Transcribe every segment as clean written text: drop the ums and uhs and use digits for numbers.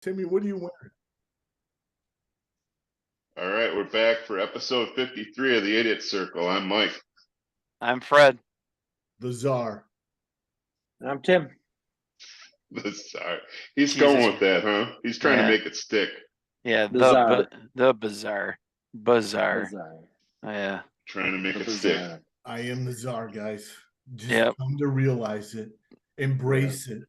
Timmy, what are you wearing? All right, we're back for episode 53 of the Idiot Circle. I'm Mike. I'm Fred. The Czar. I'm Tim. Sorry. He's Jesus. going with that, huh? He's trying to Yeah. make it stick. Yeah, Bizarre. the bizarre. Bizarre. Oh, yeah. Trying to make The it stick. bizarre. I am the Czar, guys. Just Yep. come to realize it. Embrace it.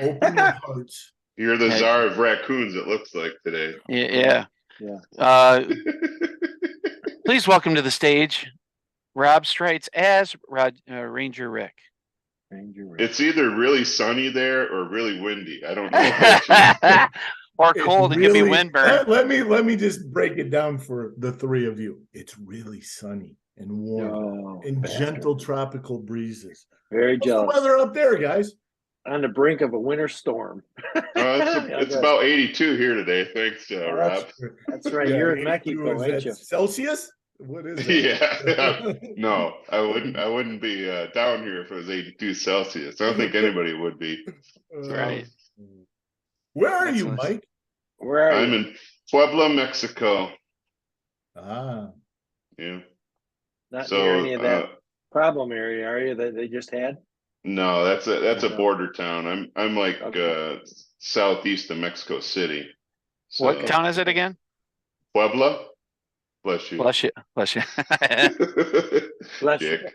Open your hearts. You're the Yeah. czar of raccoons, it looks like today. Yeah. Yeah. Please welcome to the stage, Rob Streitz as Ranger Rick. Ranger Rick. It's either really sunny there or really windy. I don't know. Or It's cold, it could be really- windburn. Let me just break it down for the three of you. It's really sunny and warm Oh, and bastard. gentle tropical breezes. Very What's the jealous. weather up there, guys? On the brink of a winter storm. It's about 82 here today. Thanks, Oh, Rob. That's right. Yeah, You're in 82, Mexico, is ain't that you? Celsius? What is that? Yeah. No, I wouldn't be down here if it was 82 Celsius. I don't think anybody would be. Right. Where are That's you, nice. Mike? Where are I'm you? in Puebla, Mexico. Ah, Yeah. Not So near any of that problem area, are you? That they just had? no, that's a No. border town. I'm like Okay. southeast of Mexico City. So, What town is it again? Puebla. Bless you. Bless you. Bless you. Bless you. Dick.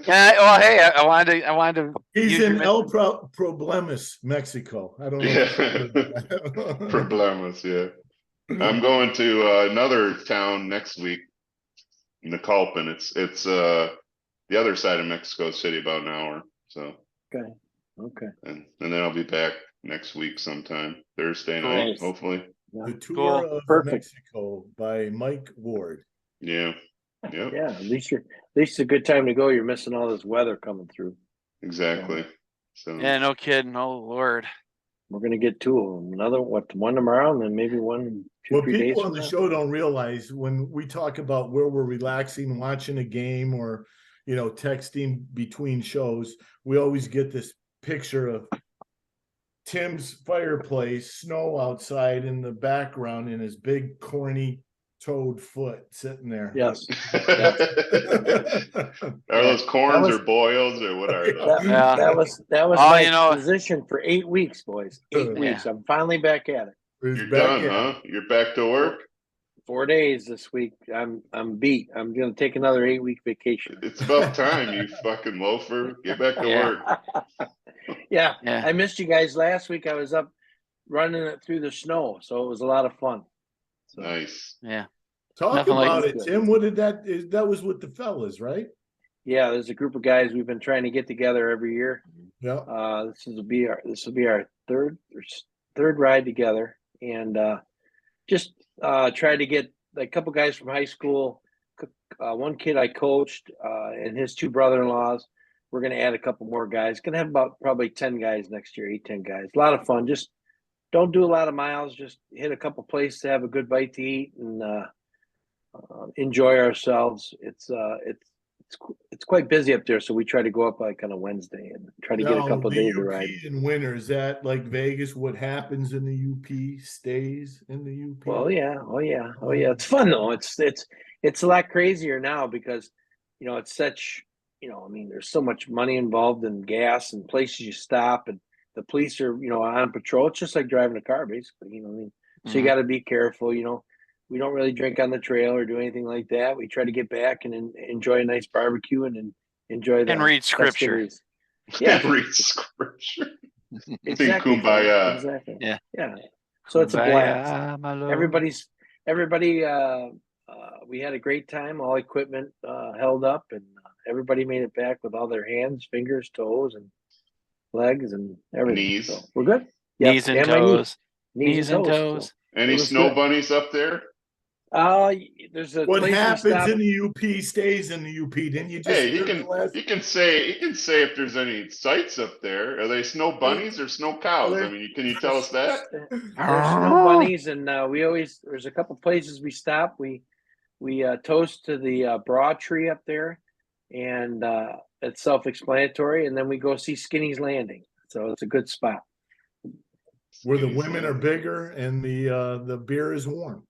Well, hey, I wanted to. he's use in your- El Problemas, Mexico. I don't know. Yeah. Problemas, yeah. I'm going to another town next week, Nicalpan. It's the other side of Mexico City, about an hour. So, Okay. and then I'll be back next week sometime, Thursday Cool. night, Nice. hopefully. The tour Cool. of Perfect. Mexico by Mike Ward. Yeah. Yep. Yeah. At least it's a good time to go. You're missing all this weather coming through. Exactly. So Yeah, no kidding. Oh Lord. We're gonna get two of them. One tomorrow, and then maybe one, What 3 days people on from the now. show don't realize when we talk about where we're relaxing, watching a game, or texting between shows, we always get this picture of Tim's fireplace, snow outside in the background, and his big corny toed foot sitting there. Yes. Are those corns was- or boils or what are they? Yeah. That was Oh, my position for 8 weeks, boys. 8 Yeah. weeks. I'm finally back at it. He's You're back done, in. huh? You're back to work? 4 days this week. I'm beat. I'm gonna take another 8-week vacation. It's about time, you fucking loafer. Get back to Yeah. work. Yeah, Yeah. I missed you guys last week. I was up running it through the snow, so it was a lot of fun. So, Nice. Yeah. Talk Nothing like- about it, Tim. What did that was with the fellas, right? yeah, there's a group of guys we've been trying to get together every year. Yeah. This will be our third ride together, and just tried to get a couple guys from high school. One kid I coached, and his two brother-in-laws. We're going to add a couple more guys. Going to have about probably 10 guys next year, 8-10 guys. A lot of fun. Just don't do a lot of miles. Just hit a couple places to have a good bite to eat and enjoy ourselves. It's quite busy up there, so we try to go up like on a Wednesday and try to get a couple the days to UP ride. in winter, is that like Vegas? What happens in the UP stays in the UP? Well, yeah, oh yeah. It's fun though. It's a lot crazier now because it's such. I mean, there's so much money involved in gas and places you stop, and the police are on patrol. It's just like driving a car, basically. What I mean? So you Mhm. got to be careful. We don't really drink on the trail or do anything like that. We try to get back and enjoy a nice barbecue and enjoy the And read scripture. festivities. Yeah, Read scripture. exactly. kumbaya. Exactly. Yeah. Yeah. So it's a blast. Kumbaya, my lord. Everybody. We had a great time. All equipment held up, and everybody made it back with all their hands, fingers, toes, and legs, and everything. Knees. So we're good. Yep, Knees and my toes. knees Knees and toes. Any It was snow good. bunnies up there? There's a What place we happens stopped- in the UP stays in the UP. Didn't you just Hey, hear the last? you can say if there's any sights up there. Are they snow bunnies or snow cows? I mean, can you tell us that? There's snow bunnies, and there's a couple places we stop. We toast to the broad tree up there, and it's self-explanatory. And then we go see Skinny's Landing, so it's a good spot. where the Jeez, women are man. bigger and the beer is warm.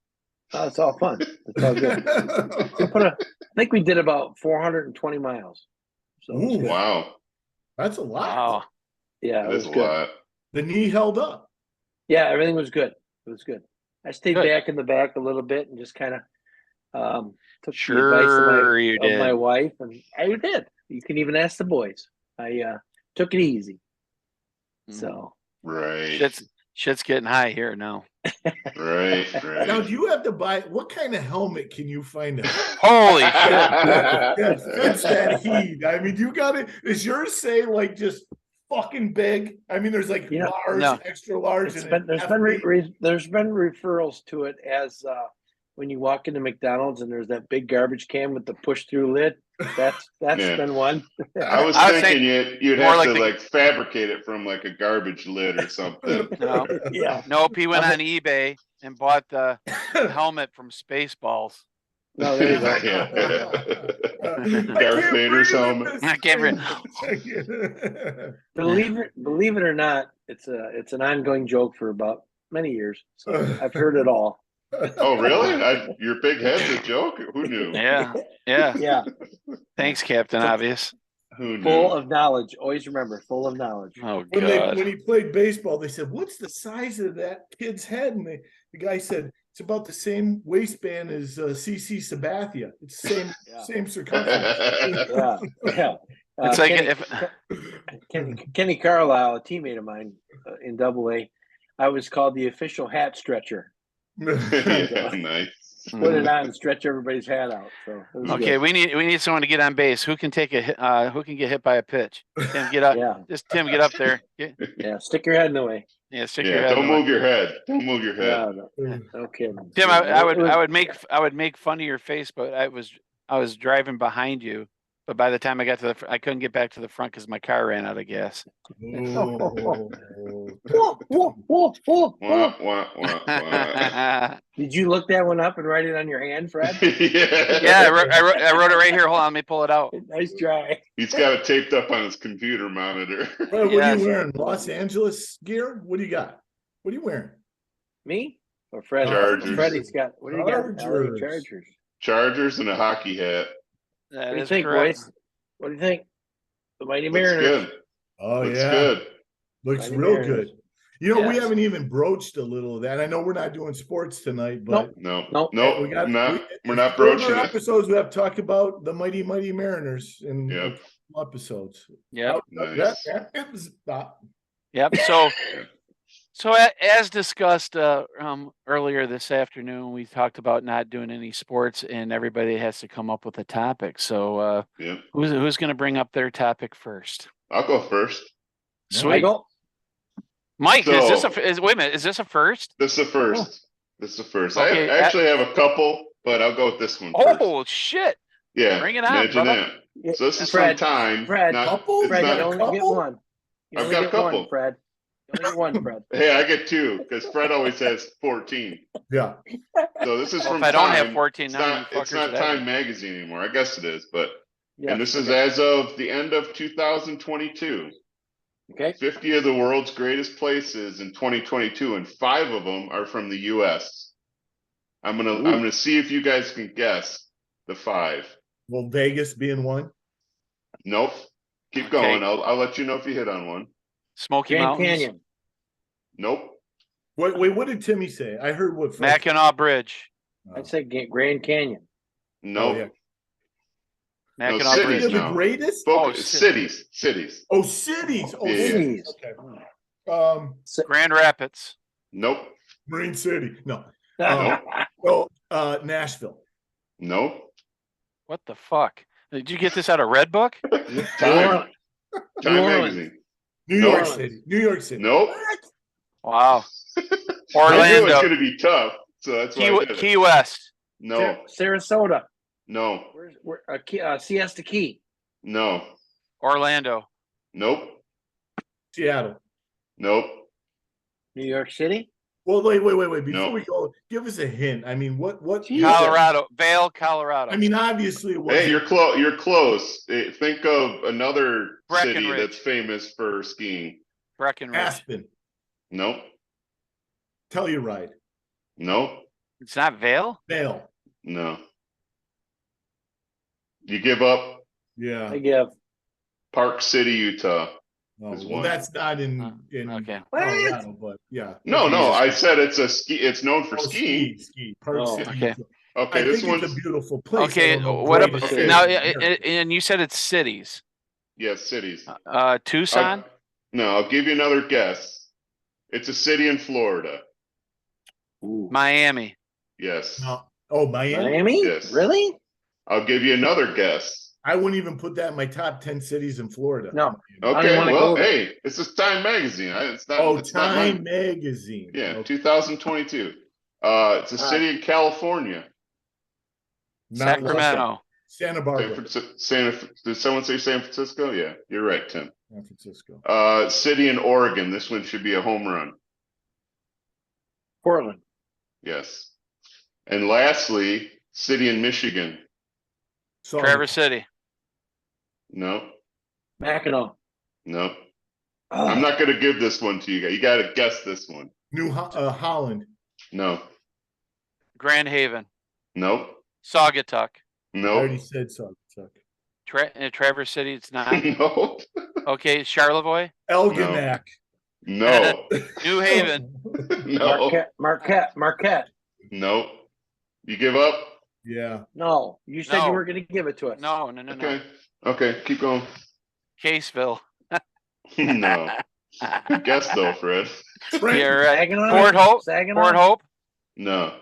Oh, it's all fun. It's all good. I think we did about 420 miles. So it was Ooh. good. Wow, That's a lot. Wow. Yeah, that it is was a good. lot. The knee held up. Yeah, everything was good. It was good. I stayed Good. back in the back a little bit and just kind of took the advice Sure you of my did. wife, and I did. You can even ask the boys. I took it easy. So Right, Shit's getting high here now. right, Now, right. do you have to buy what kind of helmet can you find? Holy shit. That fits that heat. I mean, you got it. Does yours say like just fucking big? I mean, there's like You know, large, no. extra large, it's and been there's been referrals to it as when you walk into McDonald's and there's that big garbage can with the push through lid. That's Yeah. been one. I was I would thinking you'd more have like to the- like fabricate it from like a garbage lid or something. No. Yeah. Nope, he went I'm- on eBay and bought the helmet from Spaceballs. No, there you go. Yeah. There you go. I Darth can't Vader's breathe in helmet. this I can't thing. Believe it or not, it's an ongoing joke for about many years. So I've heard it all. Oh, really? Your big head's a joke? Who knew? Yeah. Yeah. Yeah, Thanks, Captain Obvious. Who knew? full of knowledge. Always remember, full of knowledge. Oh When god. he played baseball, they said, "What's the size of that kid's head?" And the guy said, "It's about the same waistband as CC Sabathia. It's the same Yeah. same circumference." Yeah, yeah. It's like Kenny Carlisle, a teammate of mine in Double A, I was called the official hat stretcher. Yeah, nice. Put it on and stretch everybody's hat out. So it was Okay, good. we need someone to get on base. Who can take a hit, who can get hit by a pitch? Tim, get up. Yeah, Tim, get up there. yeah. Stick your head in the way. Stick your Yeah, head. don't in the way. move your head. Don't move your head. No kidding. Tim, Yeah, I it was- would make fun of your face, but I was driving behind you, but by the time I got to I couldn't get back to the front because my car ran out of gas. Oh. Whoa, whoa, whoa, whoa, Wah, whoa. wah, wah, wah. Did you look that one up and write it on your hand, Fred? Yeah, I wrote it right here. Hold on, let me pull it out. Nice try. He's got it taped up on his computer monitor. Fred, what are Yes. you wearing? Los Angeles gear? What do you got? What are you wearing? Me or Fred? Chargers. Freddie's got. What do you got? LA Chargers. Chargers. Chargers and a hockey hat. That What do you is think, correct. boys? What do you think? The Mighty Looks Mariners. good. Oh Looks yeah, good. looks Mighty real Mariners. good. You know, we Yes. haven't even broached a little of that. I know we're not doing sports tonight, but No, Nope. no, we got we're not further broaching it. episodes. We have to talk about the mighty Mariners in Yep. episodes. Yep. Nice. It was Yep. So as discussed earlier this afternoon, we talked about not doing any sports, and everybody has to come up with a topic. So Yep. who's going to bring up their topic first? I'll go first. Sweet, Michael? Mike. So- Wait a minute? Is this a first? This is the first. This is the first. Okay, I actually have a couple, but I'll go with this one first. Oh shit! Yeah. bring it on, Imagine brother. that. So this is Fred, some time. Fred, not- couple? it's Fred, not- you only get couple? one. You I've only got a get one, couple. Fred. You only get one, Fred. Hey, I get two because Fred always has 14. Yeah. So this is Well, from if I don't have Time. 14, It's none of not, you it's fuckers not would have Time it. Magazine anymore. I guess it is, but Yeah. and this is okay. as of the end of 2022. Okay. 50 of the world's greatest places in 2022, and 5 of them are from the U.S. I'm gonna see if you guys can guess the 5. Well, Vegas being one. Nope. Keep going. I'll let you know if you hit on one. Smoky Grand Mountains, Canyon. Nope. Wait, what did Timmy say? I heard what Fred Mackinac Bridge, I'd say Grand Canyon. Nope. yeah. Mackinac cities City Bridge. of the now. greatest? Focus. Oh, cities. Cities. Oh, cities. Oh, Yeah. cities. Okay. Grand Rapids. Nope. Marine City. No. Nope. Oh, Nashville. Nope. What the fuck? Did you get this out of Red Book? Time. Time New Orleans. Magazine. New No. York City. New York City. Nope. Wow. I knew it was Orlando, going to be tough, so that's why I did it. Key West, No. Sarasota. No. Where's Siesta Key? No. Orlando, Nope. Seattle. Nope. New York City? Well, wait. Before No. we go, give us a hint. I mean, what? Jeez. Colorado, Vail, Colorado. I mean, obviously, it Hey, wasn't. you're close. You're close. Think of another city Breckenridge. that's famous for skiing. Breckenridge, Aspen. Nope. Telluride, No, It's not Vale? Vail. no. You give up Yeah. I give. Park City, Utah. Oh, is well, one. that's not in okay. Colorado, but yeah. No, no, Jesus. I said it's known for Oh, skiing. ski. Park Oh, City. okay. Okay, I this think it's one's, a beautiful place. I Okay, don't know what greatest about, Okay. city now, in America. and you said it's cities. yes, cities. Tucson? No, I'll give you another guess. It's a city in Florida. Ooh. Miami. Yes. No. Oh, Miami. Miami? Yes. Really? I'll give you another guess. I wouldn't even put that in my top 10 cities in Florida. No. I don't Okay, even wanna well, go there. hey, this is Time Magazine. It's not. Oh, It's not Time mine. Magazine. Yeah, Okay. 2022. It's a city in California. Not Sacramento. Santa Barbara, Did someone say San Francisco? Yeah, you're right, Tim. San Francisco. City in Oregon. This one should be a home run. Portland. Yes. And lastly, city in Michigan. Traverse City. No, Mackinac. no. Oh, I'm not going to give this one to you guys. You got to guess this one. Holland. No, Grand Haven. nope, Saugatuck. I already nope, said Saugatuck. Traverse City, it's not. nope, Okay, Charlevoix. Elginak. no, New Haven. no, Marquette. nope. You give up? Yeah. No, you said No. you weren't going to give it to us. No. Okay, okay, keep going. Caseville. No. Good guess though, Fred. Trenton. You're right. Saginaw. Port Hope. Saginaw. Port Hope. No.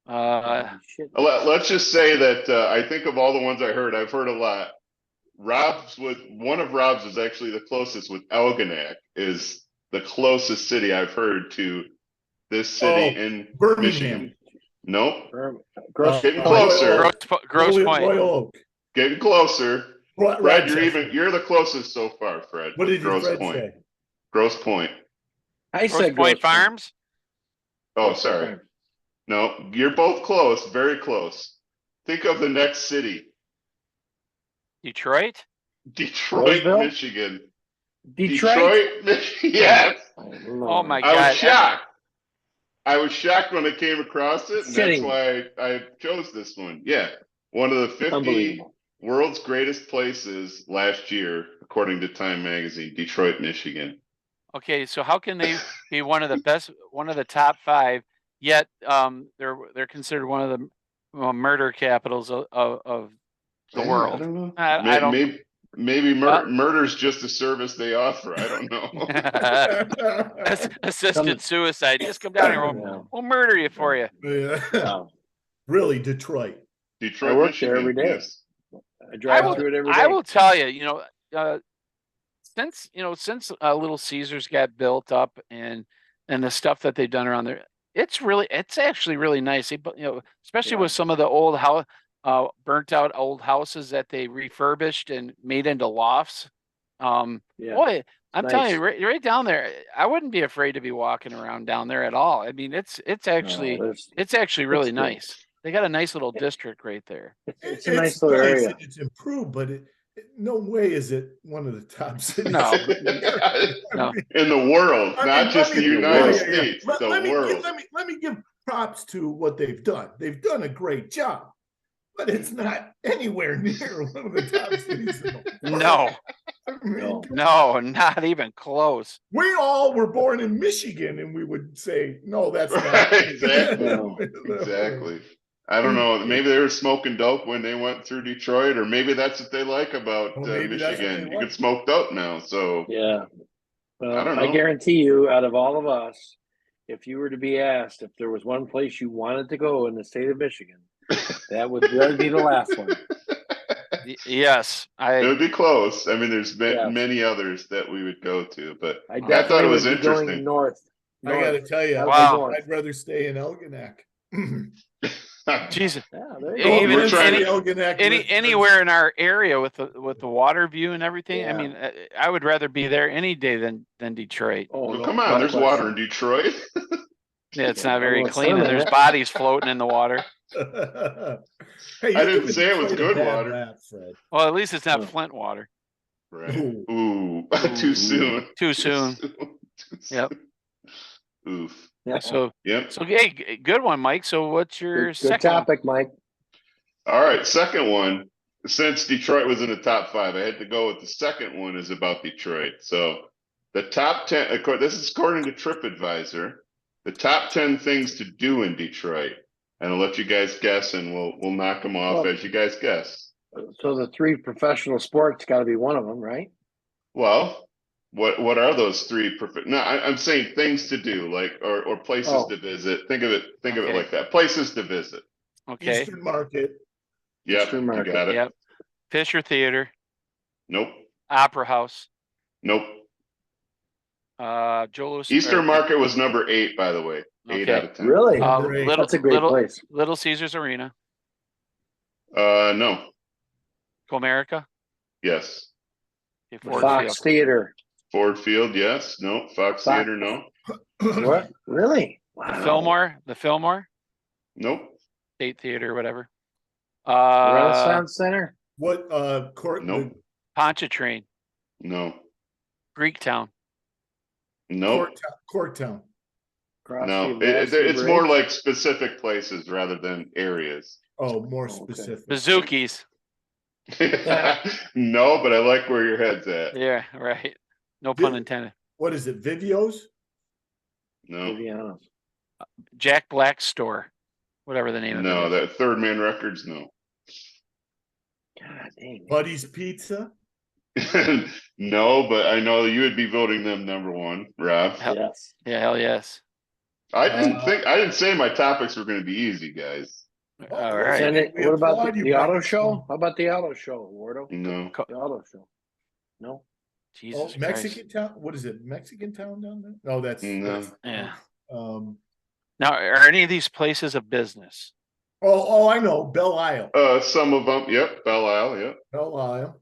Uh, Shit. Let's just say that I think of all the ones I heard, I've heard a lot. One of Rob's was actually the closest with Elginak is the closest city I've heard to this city in Birmingham. Michigan. Nope. Gross. Getting Royal closer. Oak. Gross Point. Royal Oak. Getting closer. Fred, Rochester. you're the closest so far, Fred. What did you Grosse Fred Point. say? Grosse Point. I Gross said Point Grosse Farms. Oh, sorry. No, you're both close, very close. Think of the next city. Detroit. Detroit, Roseville? Michigan. Detroit. Michigan. Yes. Oh my I God. was shocked. I was shocked when I came across it, and that's Sitting. why I chose this one. Yeah. One of the 50 Unbelievable. world's greatest places last year, according to Time Magazine, Detroit, Michigan. Okay, so how can they be one of the best, one of the top 5, yet they're considered one of the murder capitals of the Yeah, world? I don't know. I don't. Maybe murder's just a service they offer. I don't know. Assisted suicide. Just come down here. We'll murder you for you. Yeah. No. Really, Detroit. Detroit, I work Michigan. there every day. Yes. I drive through it every day. I will tell you, since Little Caesars got built up and the stuff that they've done around there, it's actually really nice. But especially with some of the old burnt out old houses that they refurbished and made into lofts. Yeah. Boy, I'm telling you, Nice. right down there, I wouldn't be afraid to be walking around down there at all. I mean, it's actually really good. nice. They got a nice little district right there. It's a nice little area. It's improved, but no way is it one of the top cities. No. No. In the world, I not mean, just let the me- United yeah, yeah, yeah. States, Let- the let me- world. Let me give props to what they've done. They've done a great job, but it's not anywhere near one of the top cities in the world. No, I mean, no, not even close. we all were born in Michigan, and we would say, no, that's not. Right, exactly. No. Exactly. I don't know. Maybe they were smoking dope when they went through Detroit, or maybe that's what they like about Well, maybe that's what Michigan. they You like. can smoke dope now. So Yeah. Well, I don't I know. guarantee you, out of all of us, if you were to be asked if there was one place you wanted to go in the state of Michigan, that would be the last one. Yes, it would be close. I mean, there's Yeah. many others that we would go to, but I thought definitely it was would be going interesting. north. I got to tell you, That would Wow. be north. I'd rather stay in Elginak. Jesus. Yeah, there you go. Even we're trying to- Elginak. Anywhere in our area with the water view and everything. Yeah. I mean, I would rather be there any day than Detroit. Oh, Well, no, come on, no there's question. water in Detroit. Yeah, it's Yeah, not very well, clean, and some of there's it. bodies floating in the water. Hey, I you're didn't giving say it was Detroit a good bad water. rap, Fred. Well, at least it's not Oh. Flint water. Right. Ooh. Ooh, too soon. Too soon. Too Yep. soon. Oof. Yeah. So, Yep. so hey, good one, Mike. So what's your Good second one? topic, Mike. All right, second one. Since Detroit was in the top 5, I had to go with the second one is about Detroit. So the top 10, this is according to TripAdvisor, the top 10 things to do in Detroit. And I'll let you guys guess, and we'll knock them off Well- as you guys guess. So the 3 professional sports got to be one of them, right? Well, what are those 3 perfect? No, I'm saying things to do, like or places Oh. to visit. Think of it Okay. like that. Places to visit. Okay. Eastern Market. Yep, Eastern you Market. got it. Yep. Fisher Theater, Nope, Opera House, nope. Joe Louis. Eastern Market was number 8, by the way. 8 Okay. out of 10. Really? Number 8. Little, That's a great place. Little Caesars Arena, No. Comerica, Yes. okay, The Ford Fox Field. Theater. Ford Field, yes. No. Fox Theater, no. What? Really? The Fillmore, Nope. State Theater, whatever. Renaissance Center. What court? Nope. Pontchartrain, No. Greektown. Nope. Courtown. Across No. the It's Bridge. more like specific places rather than areas. Oh, more Okay. specific. Bazookies. No, but I like where your head's at. Yeah, right. No pun intended. What is it? Vivios? No. Viviano's. Jack Black's store, whatever the name No, of it is. that Third Man Records, no. God dang. Buddy's Pizza? No, but I know you would be voting them number 1, Rob. Yes. Yeah, hell yes. I didn't say my topics were going to be easy, guys. All right. Send it. We What about applaud you, the auto Mike. show? How about the auto show, Wardo? No. The auto show. No. Jesus Oh, Christ. Mexican town? What is it? Mexican town down there? No, that's No. Yeah. um Now, are any of these places a business? I know. Belle Isle. Some of them, yep. Belle Isle, yep. Belle Isle.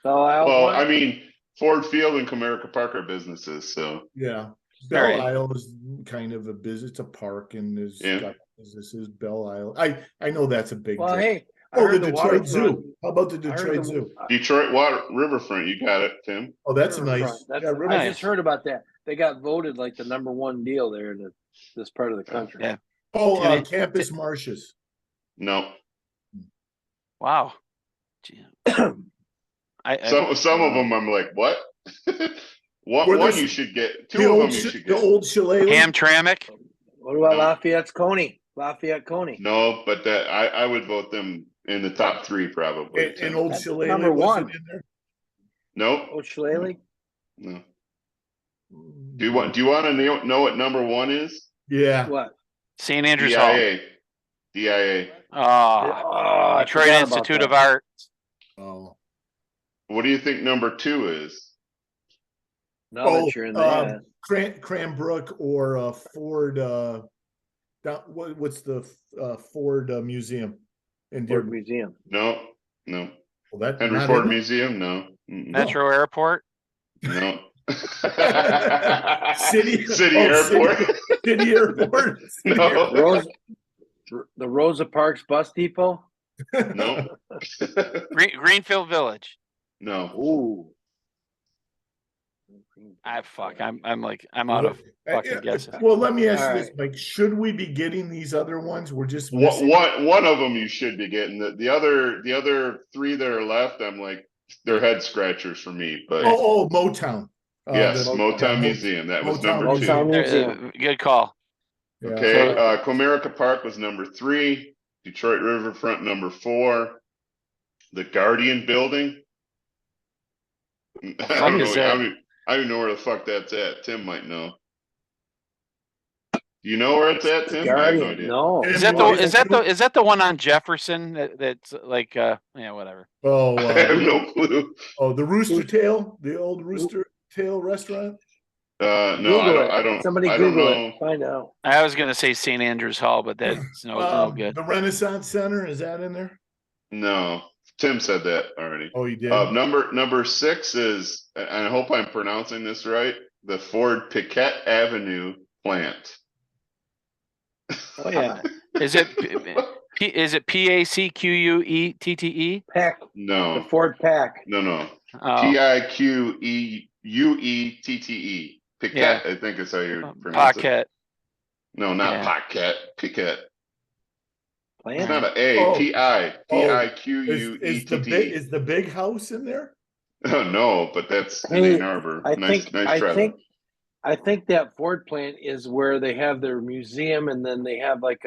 Belle Isle's Well, one? I mean, Ford Field and Comerica Park are businesses, so Yeah. Belle right. Isle is kind of a business. It's a park and there's Yeah. got businesses. Belle Isle. I know that's a big Well, deal. hey. I Oh, the heard the Detroit waterfront. Zoo. How about the I heard Detroit the- Zoo? Detroit Water Riverfront, you got it, Tim. Oh, that's Riverfront. nice. That's, Yeah, I Riverfront. just heard about that. They got voted like the number 1 deal there in this part of the country. Yeah. Oh, Timmy- Campus Marshes. No. Wow. Gee. I Some of them I'm like, what? Where one there's- you should get. The 2 of old, them you should the get. old Shillelagh. Hamtramck. What about No. Lafayette's Coney? Lafayette Coney. No, but that I would vote them in the top 3 probably. And Tim. old That's Shillelagh number wasn't 1. in there. Nope. Oh, Shillelagh? No. Do you want to know what number 1 is? Yeah. What? St. Andrews Hall. DIA. Oh, I Detroit forgot about Institute that. of Art. Oh. What do you think number 2 is? Now that you're in that. Cranbrook or Ford. What's the Ford Museum in Ford Dearborn? Museum. No. Well, that Henry not Ford in it? Museum? No. Mm-mm. Metro Airport. No. City Airport. City Airport. City No. The Rosa Parks Bus Depot. No. Greenfield Village. No. Ooh. I'm out of fucking guesses. Well, let me ask All you this, Mike. Should we be getting these other ones? We're just missing. One of them you should be getting. The other 3 that are left, I'm like, they're head scratchers for me. But Motown. yes, the- Motown yeah, Museum. That was Motown number 2. Motown Museum. Good call. Yeah. Okay, Comerica Park was number 3. Detroit Riverfront number 4. The Guardian Building. I don't is know. that? I don't even know where the fuck that's at. Tim might know. Do you know where it's at, Tim? I have no Guardian. idea. No. Is Is that the one on Jefferson that's like yeah, whatever. Oh, I have no clue. the Rooster Tail, the old Rooster Tail restaurant. No, Google it. I don't. Somebody I don't Google know. it. Find out. I was gonna say St. Andrews Hall, but that's no good. The Renaissance Center, is that in there? No, Tim said that already. Oh, you did. Number 6 is, and I hope I'm pronouncing this right, the Ford Piquette Avenue plant. Oh yeah. Is it PACQUETTE? Pack. The No, Ford Pack. no. Oh, PIQEUETTE. Piquet, I think is how you pronounce it. Pocket. No, not Yeah. Paquette, Piquet. It's Plan? not an A, Oh. Piquette. Is the big house in there? Oh, no, but that's in Hey, Ann Arbor. I Nice think, try I though. think, I think that Ford plant is where they have their museum, and then they have like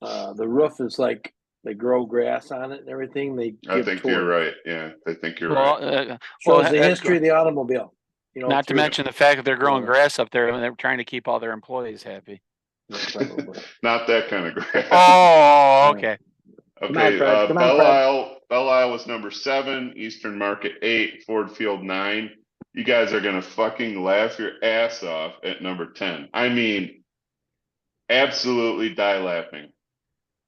the roof is like they grow grass on it and everything. They I give think tours. you're right. Yeah, I think you're Well, right. Shows the history of the automobile. You know, not to through- mention the fact that they're growing Yeah. grass up there and they're trying to keep all their employees happy. Yeah, probably. Not that kind of grass. Oh, okay. Come on, Okay, Fred. Come on, Belle Fred. Isle, Belle Isle was number 7, Eastern Market 8, Ford Field 9. You guys are gonna fucking laugh your ass off at number 10. I mean, absolutely die laughing.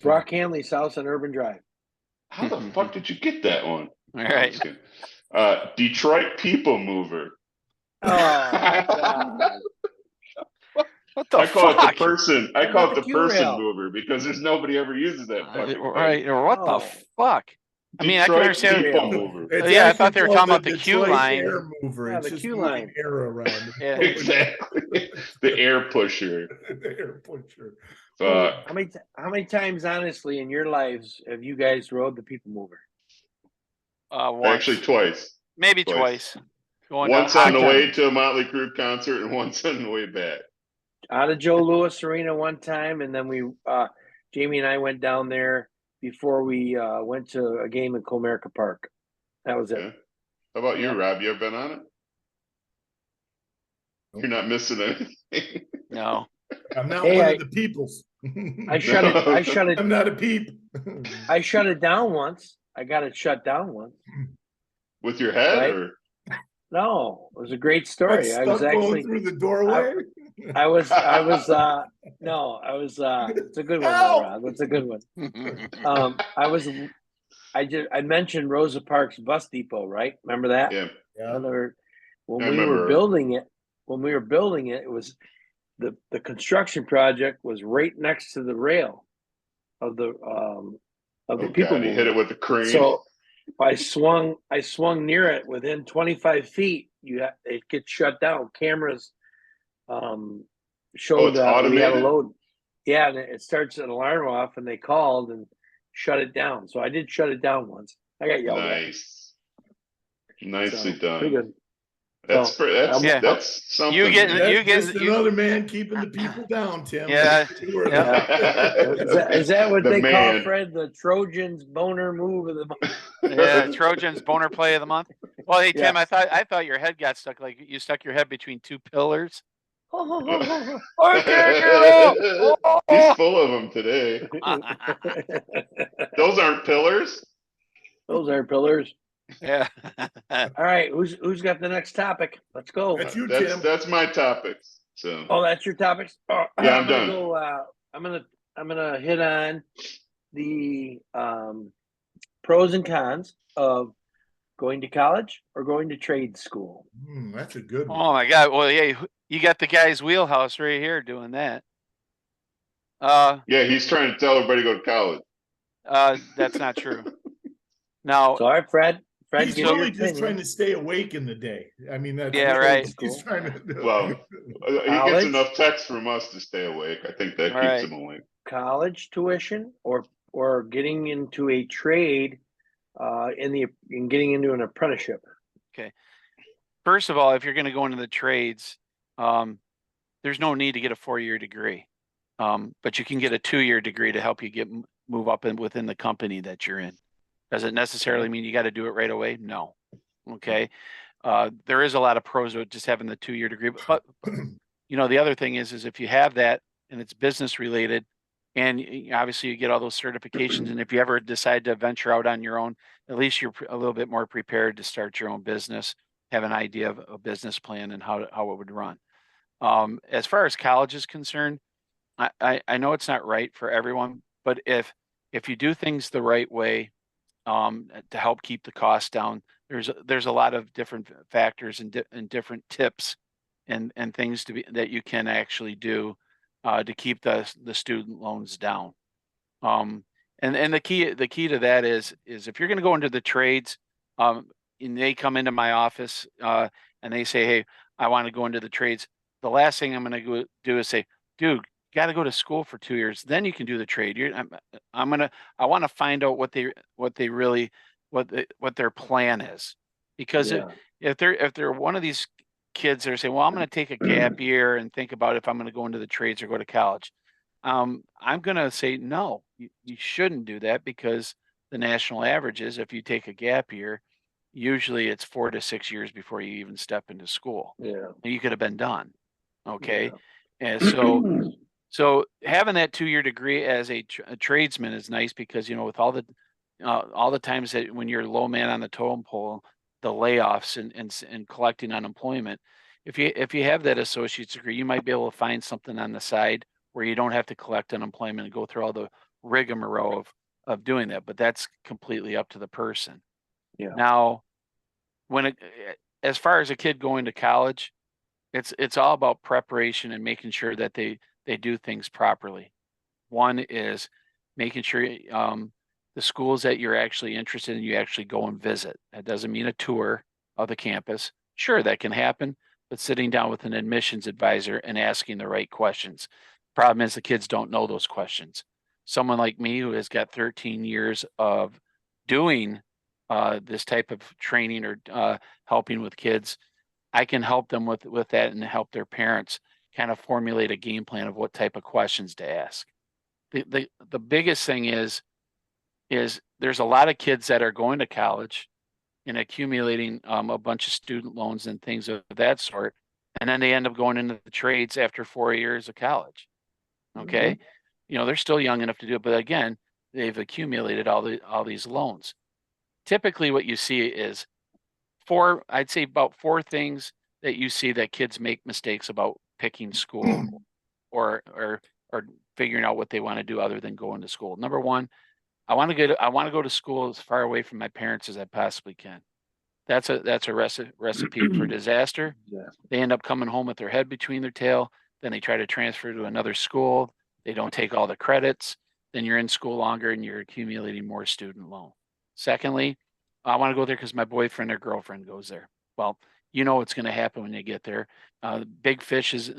Brock Hanley's house on Urban Drive. How the fuck did you get that one? All No, I'm right. just kidding. Detroit People Mover. Oh, God. What the I call it fuck? the person. I What call about it the the Q person rail? mover because there's nobody ever uses that fucking thing. Right. Or what the Oh. fuck? I mean, I can Detroit understand. People Rail. Mover. It's Yeah, I actually thought they were called talking about the Q Detroit line. Air Mover. Yeah, It's the just Q moving line. air around. Yeah. Exactly. The air pusher. The air pusher. So Fuck. how many times, honestly, in your lives have you guys rode the People Mover? Once. Actually, twice. Maybe twice. twice. Going Once to on the hockey. way to a Motley Crue concert and once on the way back. Out of Joe Louis Arena one time, and then we, Jamie and I went down there before we went to a game in Comerica Park. That was it. Yeah. How about you, Yeah. Rob? You ever been on it? You're not missing anything. No. I'm not Hey, one I- of the peoples. I shut it. I shut it. I'm not a peep. I shut it down once. I got it shut down once. With your head Right. or? No, it was a great Got story. I was stuck going actually, through the doorway. it's a good one, though, Help! Rob. It's a good one. I mentioned Rosa Parks Bus Depot, right? Remember that? Yeah. Yeah. When I we remember. were building it, it was the construction project was right next to the rail of the Oh People God, he Mover. hit it with the crane. So I swung near it within 25 feet. It gets shut down. Cameras showed it's we had a automated? load. Yeah, and it starts an alarm off, and they called and shut it down. So I did shut it down once. I got yelled at. Nice. Nicely So, done. pretty good. That's So, Yeah. that's something. You get- man. That's you just you- another man keeping the people down, Tim. Yeah. Is that what The they call, man. Fred, the Trojans boner move of the month? Yeah, Trojans boner play of the month. Well, hey Tim, Yeah. I thought your head got stuck. Like you stuck your head between two pillars. He's full of them today. Those aren't pillars. Those are pillars. Yeah. All right, who's got the next topic? Let's go. That's you, Tim. That's my topics. So Oh, that's your topics. Oh, Yeah, I'm gonna done. Go, I'm gonna hit on the pros and cons of going to college or going to trade school. That's a good one. Oh my God. Well, yeah, you got the guy's wheelhouse right here doing that. yeah, he's trying to tell everybody to go to college. That's not true. Now, So, all right, Fred, He's give your really just opinion. trying to stay awake in the day. I mean, that's Yeah, what right. He's trying to do. Well, he College? gets enough text from us to stay awake. I think that Right. keeps him awake. College tuition or getting into a trade in getting into an apprenticeship. first of all, if you're going to go into the trades, there's no need to get a 4-year degree. But you can get a 2-year degree to help you move up within the company that you're in. Does it necessarily mean you got to do it right away? No. Okay. There is a lot of pros with just having the 2-year degree, but the other thing is if you have that and it's business related, and obviously you get all those certifications, and if you ever decide to venture out on your own, at least you're a little bit more prepared to start your own business, have an idea of a business plan and how it would run. As far as college is concerned, I know it's not right for everyone, but if you do things the right way, to help keep the costs down, there's a lot of different factors and different tips and things that you can actually do to keep the student loans down. And the key to that is if you're going to go into the trades, and they come into my office and they say, hey, I want to go into the trades. The last thing I'm going to go do is say, dude, got to go to school for 2 years. Then you can do the trade. I want to find out what they really, what their plan is. Because Yeah. if they're one of these kids that are saying, well, I'm going to take a gap year and think about if I'm going to go into the trades or go to college. I'm going to say, no, you shouldn't do that, because the national average is, if you take a gap year, usually it's 4 to 6 years before you even step into school. Yeah. You could have been done. Okay. Yeah. And so having that 2-year degree as a tradesman is nice, because, with all the times that when you're low man on the totem pole, the layoffs and collecting unemployment, if you have that associate's degree, you might be able to find something on the side where you don't have to collect unemployment and go through all the rigmarole of doing that. But that's completely up to the person. Yeah. Now, as far as a kid going to college, it's all about preparation and making sure that they do things properly. One is making sure the schools that you're actually interested in, you actually go and visit. That doesn't mean a tour of the campus. Sure, that can happen, but sitting down with an admissions advisor and asking the right questions. Problem is, the kids don't know those questions. Someone like me, who has got 13 years of doing this type of training or helping with kids, I can help them with that and help their parents kind of formulate a game plan of what type of questions to ask. The biggest thing is there's a lot of kids that are going to college and accumulating a bunch of student loans and things of that sort, and then they end up going into the trades after 4 years of college. Okay. They're still young enough to do it, but again, they've accumulated all these loans. Typically what you see is I'd say about 4 things that you see that kids make mistakes about picking school or figuring out what they want to do other than going to school. Number one, I want to go to school as far away from my parents as I possibly can. That's a recipe for disaster. Yeah. They end up coming home with their head between their tail. Then they try to transfer to another school. They don't take all the credits. Then you're in school longer and you're accumulating more student loan. Secondly, I want to go there because my boyfriend or girlfriend goes there. Well, what's going to happen when you get there. Big fish is,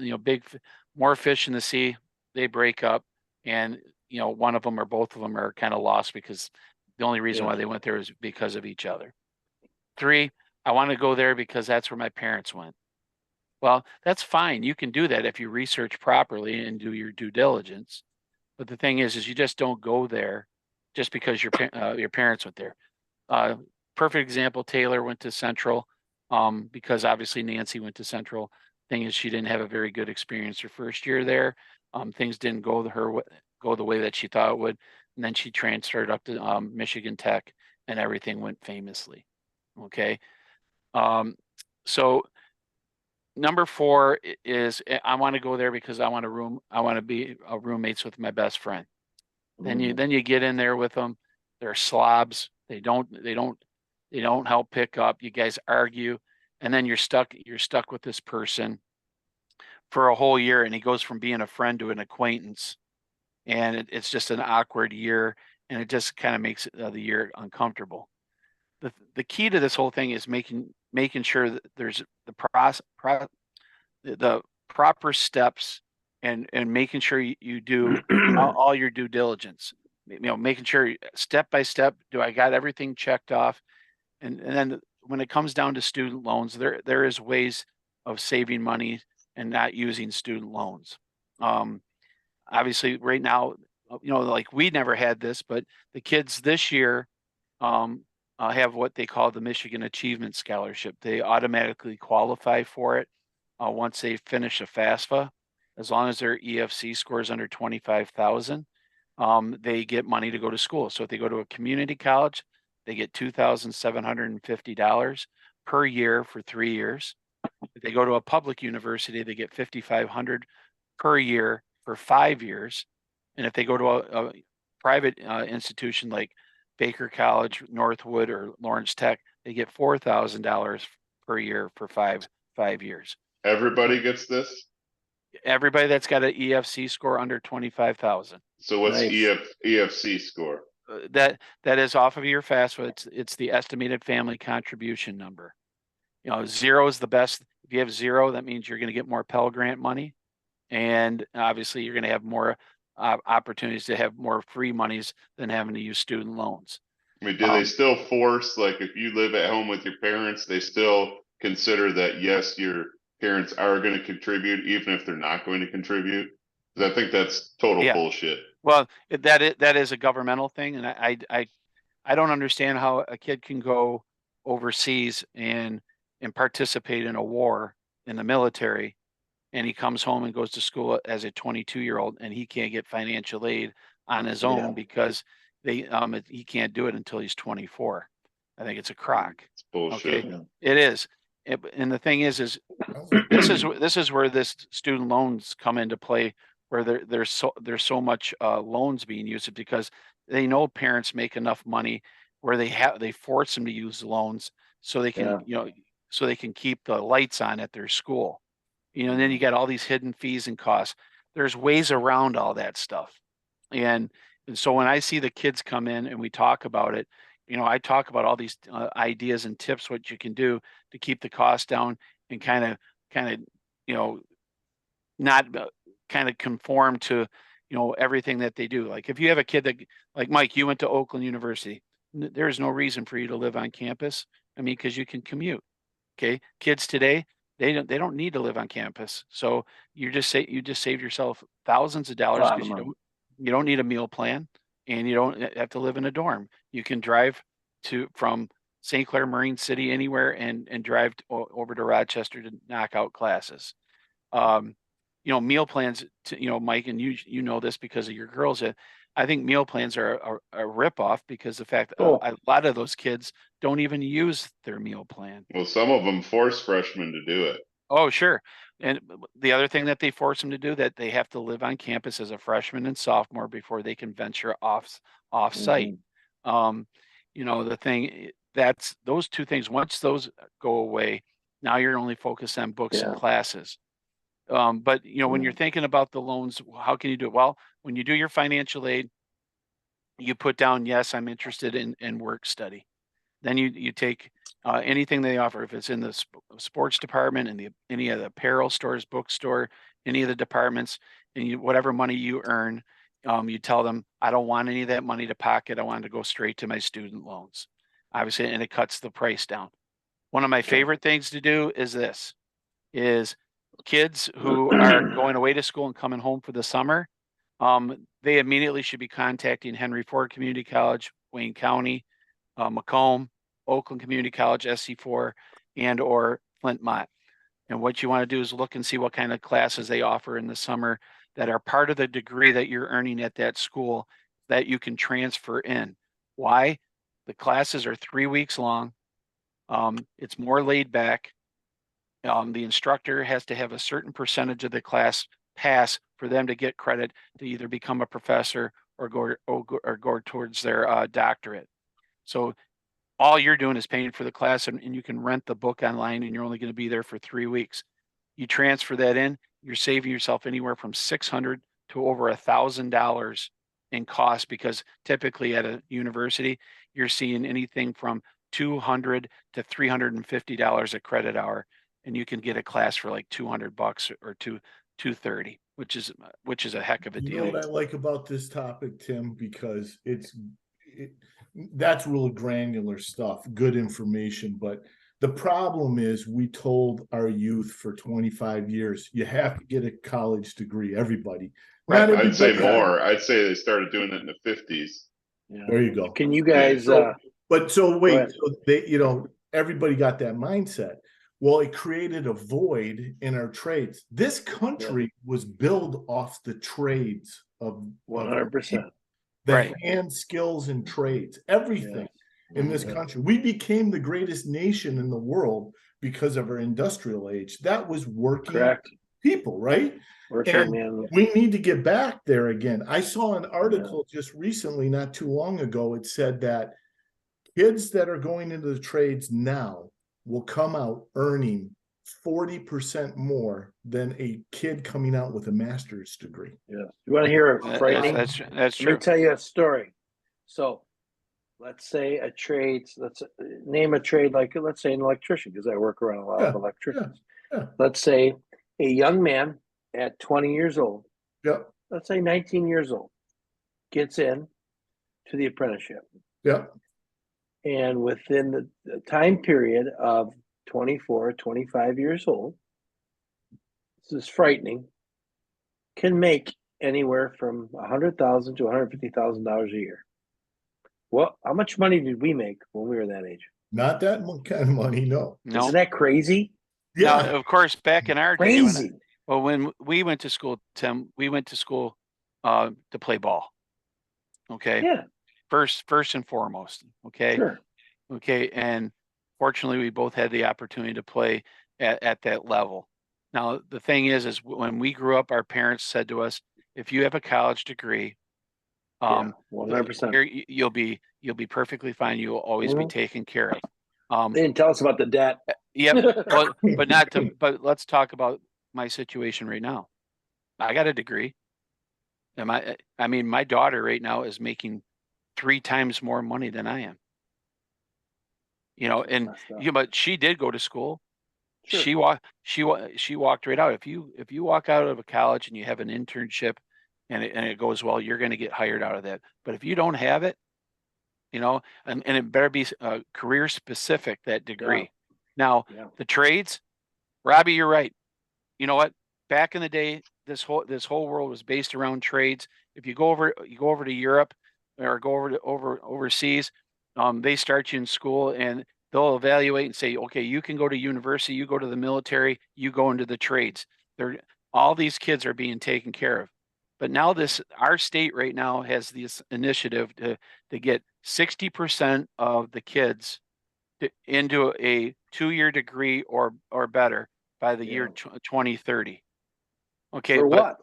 more fish in the sea, they break up, and, one of them or both of them are kind of lost because the only reason why they went there is because of each other. 3, I want to go there because that's where my parents went. Well, that's fine. You can do that if you research properly and do your due diligence. But the thing is you just don't go there just because your parents went there. Perfect example, Taylor went to Central because obviously Nancy went to Central. Thing is, she didn't have a very good experience her first year there. Things didn't go the way that she thought it would. And then she transferred up to Michigan Tech and everything went famously. Okay. So number 4 is I want to go there because I want to be roommates with my best friend. Then you get in there with them. They're slobs. They don't help pick up. You guys argue, and then you're stuck with this person for a whole year, and he goes from being a friend to an acquaintance, and it's just an awkward year, and it just kind of makes the year uncomfortable. The key to this whole thing is making sure that there's the proper steps and making sure you do all your due diligence. Making sure step by step, do I got everything checked off? And then when it comes down to student loans, there is ways of saving money and not using student loans. Obviously right now, like we never had this, but the kids this year have what they call the Michigan Achievement Scholarship. They automatically qualify for it once they finish a FAFSA, as long as their EFC scores under 25,000. They get money to go to school. So if they go to a community college, they get $2,750 per year for 3 years. If they go to a public university, they get $5,500 per year for 5 years. And if they go to a private institution like Baker College, Northwood, or Lawrence Tech, they get $4,000 per year for five years. Everybody gets this? Everybody that's got an EFC score under 25,000. So what's Nice. EFC score? That is off of your FAFSA. It's the estimated family contribution number. 0 is the best. If you have zero, that means you're going to get more Pell Grant money. And obviously you're going to have more opportunities to have more free monies than having to use student loans. I mean, do they still force, like, if you live at home with your parents, they still consider that, yes, your parents are going to contribute, even if they're not going to contribute? 'Cause I think that's total Yeah. bullshit. Well, that is a governmental thing, and I don't understand how a kid can go overseas and participate in a war in the military, and he comes home and goes to school as a 22-year-old, and he can't get financial aid on his own Yeah. because he can't do it until he's 24. I think it's a crock. It's bullshit. Okay, it is. And the thing is this is where this student loans come into play, where there's so much loans being used, because they know parents make enough money where they force them to use loans so they can, so they can keep the lights on at their school. And then you got all these hidden fees and costs. There's ways around all that stuff. And so when I see the kids come in and we talk about it, I talk about all these ideas and tips, what you can do to keep the cost down and kind of, not kind of conform to, everything that they do. Like if you have a kid that, like Mike, you went to Oakland University, there's no reason for you to live on campus. I mean, because you can commute. Okay. Kids today, they don't need to live on campus. So you just saved yourself thousands of dollars because you don't need a meal plan, and you don't have to live in a dorm. You can drive from St. Clair, Marine City, anywhere, and drive over to Rochester to knock out classes. Meal plans, Mike, and you know this because of your girls. I think meal plans are a ripoff, because the fact that a lot of those kids don't even use their meal plan. Well, some of them force freshmen to do it. Oh, sure. And the other thing that they force them to do, that they have to live on campus as a freshman and sophomore before they can venture off site. The thing that's those two things, once those go away, now you're only focused on books and classes. But when you're thinking about the loans, how can you do it? Well, when you do your financial aid, you put down, yes, I'm interested in work study. Then you take anything they offer, if it's in the sports department, and any of the apparel stores, bookstore, any of the departments, and whatever money you earn, you tell them, I don't want any of that money to pocket. I want to go straight to my student loans, obviously, and it cuts the price down. One of my favorite things to do is kids who are going away to school and coming home for the summer. They immediately should be contacting Henry Ford Community College, Wayne County, Macomb, Oakland Community College, SC4, and or Flint Mott. And what you want to do is look and see what kind of classes they offer in the summer that are part of the degree that you're earning at that school that you can transfer in. Why? The classes are 3 weeks long. It's more laid back. The instructor has to have a certain percentage of the class pass for them to get credit to either become a professor or go towards their doctorate. So all you're doing is paying for the class, and you can rent the book online, and you're only going to be there for 3 weeks. You transfer that in, you're saving yourself anywhere from $600 to over $1,000 in cost, because typically at a university, you're seeing anything from $200 to $350 a credit hour, and you can get a class for like $200 or $230, which is a heck of a deal. You know what I like about this topic, Tim, because that's really granular stuff, good information. But the problem is, we told our youth for 25 years, you have to get a college degree, everybody. Right. I'd say more. I'd say they started doing it in the 50s. Yeah. There you go. Can you guys, wait, so they, everybody got that mindset. Well, it created a void in our trades. This country was built off the trades of 100%. The hand skills and trades, everything in this country. We became the greatest nation in the world because of our industrial age. That was working people, right? We need to get back there again. I saw an article just recently, not too long ago. It said that kids that are going into the trades now will come out earning 40% more than a kid coming out with a master's degree. Yeah. You want to hear a frightening? That's true. Let me tell you a story. So let's say let's name a trade, like let's say an electrician, because I work around a lot of electricians. Yeah. Let's say a young man at 20 years old, Yep. let's say 19 years old, gets in to the apprenticeship. Yep. And within the time period of 24, 25 years old, this is frightening, can make anywhere from $100,000 to $150,000 a year. Well, how much money did we make when we were that age? Not that kind of money. No. No. Isn't that crazy? Now, Yeah. of course, back in our day, Crazy. when we went to school, Tim, we went to school to play ball. Okay. Yeah, First and foremost. Okay. sure. Okay. And fortunately, we both had the opportunity to play at that level. Now, the thing is when we grew up, our parents said to us, if you have a college degree, Yeah, 100%. you'll be perfectly fine. You will always be Mhm. taken care of. They didn't tell us about the debt. Yep. But let's talk about my situation right now. I got a degree. I mean, my daughter right now is making 3 times more money than I am. And Messed up. but she did go to school. Sure. She walked right out. If you walk out of a college and you have an internship and it goes well, you're going to get hired out of that. But if you don't have it, and it better be career specific, that degree. Now, Yeah. the trades, Robbie, you're right. You know what? Back in the day, this whole world was based around trades. If you go over to Europe or go overseas, they start you in school and they'll evaluate and say, okay, you can go to university, you go to the military, you go into the trades. All these kids are being taken care of. But now our state right now has this initiative to get 60% of the kids into a 2-year degree or better by the year 2030. Okay. For what?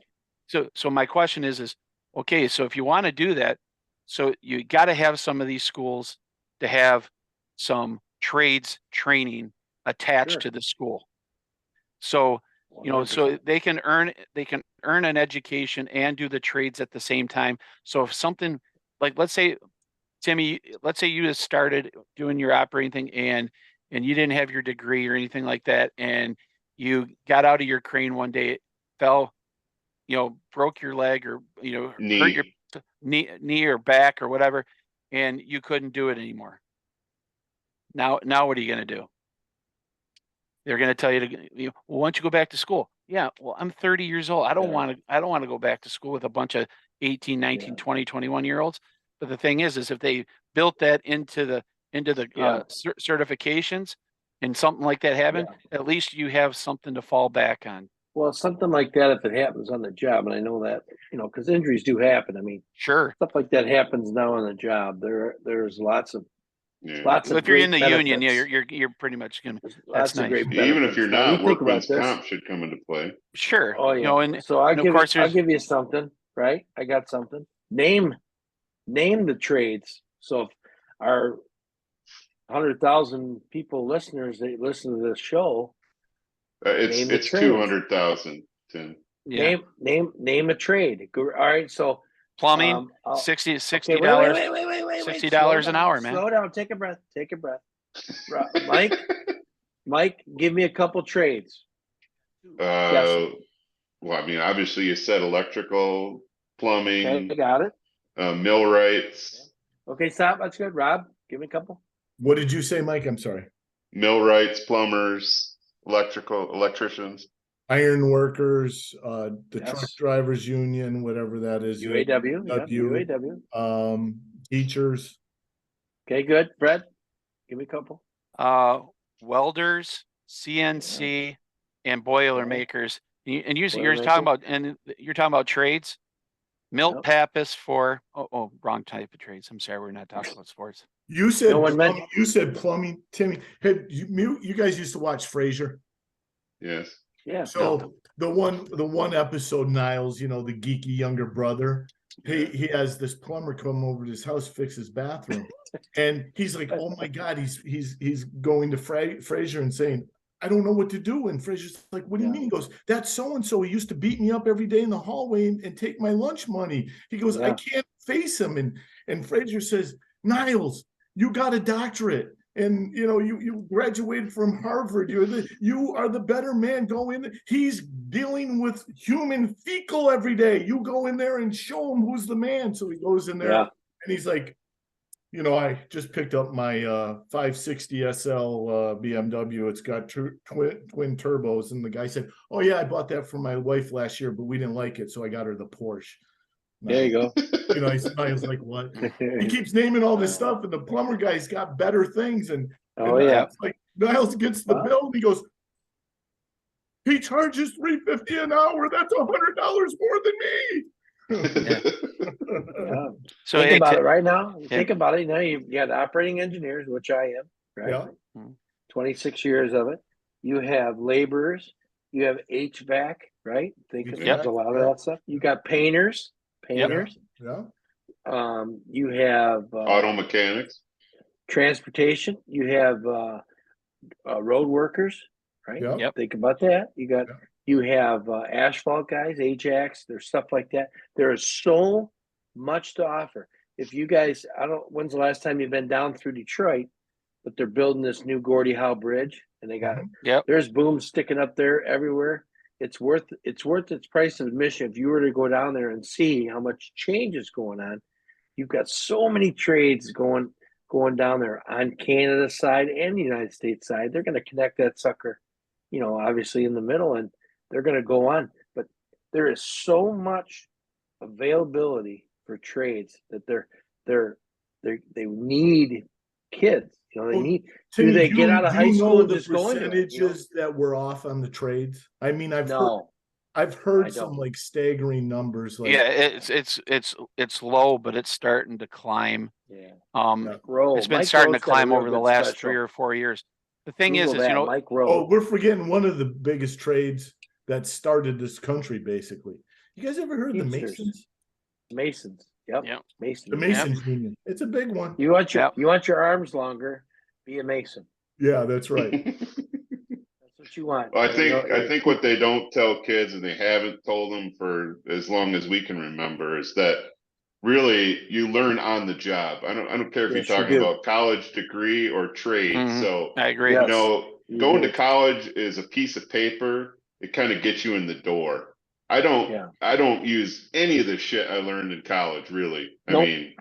So my question is, okay, so if you want to do that, so you got to have some of these schools to have some trades training attached Sure. to the school. So, so 100%. they can earn an education and do the trades at the same time. So if something like, let's say, Timmy, let's say you just started doing your operating thing and you didn't have your degree or anything like that, and you got out of your crane one day, fell, broke your leg or hurt your knee or back or whatever, and you couldn't do it anymore. Now what are you going to do? They're going to tell you to, well, why don't you go back to school? Yeah, well, I'm 30 years old. I don't want to go back to school with a bunch of 18, 19, 20, 21-year-olds. But the thing is if they built that into the certifications and something like that happened, at least you have something to fall back on. Well, something like that, if it happens on the job, and I know that, because injuries do happen. I mean, sure, stuff like that happens now on the job. There's lots of if you're in the benefits. union, you're pretty much gonna. Lots of great benefits. Even if you're Now, not, you think about workman's this. comp should come into play. Sure. Oh yeah. And so I'll of give you something, right? I got something. Name the trades. So if our 100,000 people listeners, they listen to this show. It's 200,000, Tim. Yeah. Name a trade. All right. So plumbing, $60 $60 an hour, man. Slow down. Take a breath. Mike, give me a couple trades. Well, I mean, obviously you said electrical, plumbing. Okay, I got it. Millwrights. Okay, stop. That's good. Rob, give me a couple. What did you say, Mike? I'm sorry. Millwrights, plumbers, electricians. Iron workers, the truck drivers union, whatever that is. UAW. Teachers. Okay, good. Fred, give me a couple. Welders, CNC, and boiler makers. And you're talking about trades. Milt Pappas for wrong type of trades. I'm sorry, we're not talking about sports. You said plumbing, Timmy. Hey, you guys used to watch Frasier? Yes. Yeah. So the one episode, Niles, the geeky younger brother, he has this plumber come over to his house, fix his bathroom, and he's like, "Oh my God!" He's going to Frasier and saying, "I don't know what to do." And Frasier's like, "What do you mean?" He goes, "That's so and so. He used to beat me up every day in the hallway and take my lunch money." He goes, "I can't face him." And Frasier says, "Niles, you got a doctorate. and you graduated from Harvard. You are the better man. Go in. He's dealing with human fecal every day. You go in there and show him who's the man. So he goes in there Yeah. and he's like, I just picked up my 560 SL BMW. It's got twin turbos. And the guy said, "Oh yeah, I bought that for my wife last year, but we didn't like it, so I got her the Porsche." There you go. He smiles like, "What?" He keeps naming all this stuff, and the plumber guy's got better things. And Oh and yeah. Niles, like Niles gets the Wow. bill, and he goes, "He charges $350 an hour. That's $100 more than me." Yeah. So Think hey, about Ti- it right now. Think about it. Now you got operating engineers, which I am, right? Yeah. 26 years of it. You have laborers. You have HVAC, right? Think Yep. there's a lot of that stuff. You got painters. Yeah. You You have Auto mechanics. transportation. You have road workers, right? Yeah. Yep. Think about that. Yeah. You have asphalt guys, Ajax. There's stuff like that. There is so much to offer. If you guys, I don't. When's the last time you've been down through Detroit? But they're building this new Gordie Howe Bridge, and they got Yep. there's booms sticking up there everywhere. It's worth its price of admission if you were to go down there and see how much change is going on. You've got so many trades going down there on Canada side and the United States side. They're going to connect that sucker, obviously in the middle, and they're going to go on. But there is so much availability for trades that they need kids. They Well, need. Tim, Do they get out of high school and the just go into it, percentages that were off on the trades? I mean, I've No, heard I some don't. like staggering numbers. Like, Yeah, it's low, but it's starting to climb. Yeah. Um, Rowe. it's been Mike starting to Rowe's got a climb real over the good last special. 3 or 4 years. The thing Google is, that, Mike Rowe. oh, we're forgetting one of the biggest trades that started this country, basically. You guys ever heard of the Teamsters. Masons? Masons. Yep. Yep. Masons. The Masons Union. It's a big one. You want Yep. your arms longer, be a Mason. Yeah, that's right. That's what you want. Well, I think what they don't tell kids, and they haven't told them for as long as we can remember, is that really you learn on the job. I don't care if Yes, you're you talking do. about college degree or trade. Mhm. So I agree. Yes. going do. to college is a piece of paper. It kind of gets you in the door. I don't use any of the shit I learned in college, really. Nope. I mean,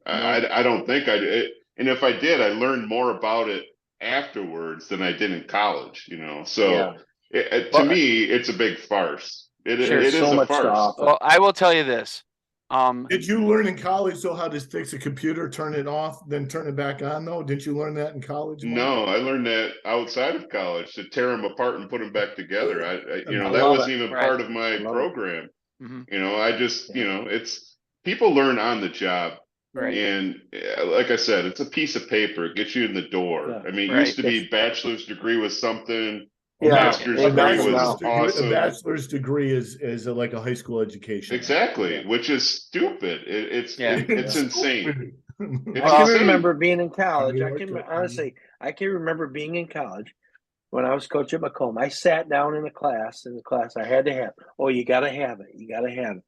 I don't think I did. And if I did, I learned more about it afterwards than I did in college, So Yeah. to me, it's a big farce. It Sure, is so a much to farce. offer. Well, I will tell you this. Did you learn in college how to fix a computer, turn it off, then turn it back on? Though, didn't you learn that in college? Mike? No, I learned that outside of college to tear them apart and put them back together. I that love wasn't it. even Right. part of my Love it. program. Mhm. I just, it's people learn on the job. Right. And like I said, it's a piece of paper. It gets you in the door. Yeah. I mean, it Right. used to be bachelor's degree was something. Yeah. Master's A degree was bachelor's awesome. A bachelor's degree is like a high school education. Exactly, which is stupid. It's insane. It's I can insane. remember being in college. Yeah, I can okay. honestly, I can remember being in college when I was coach at Macomb. I sat down in the class. I had to have. Oh, you got to have it. You got to have it.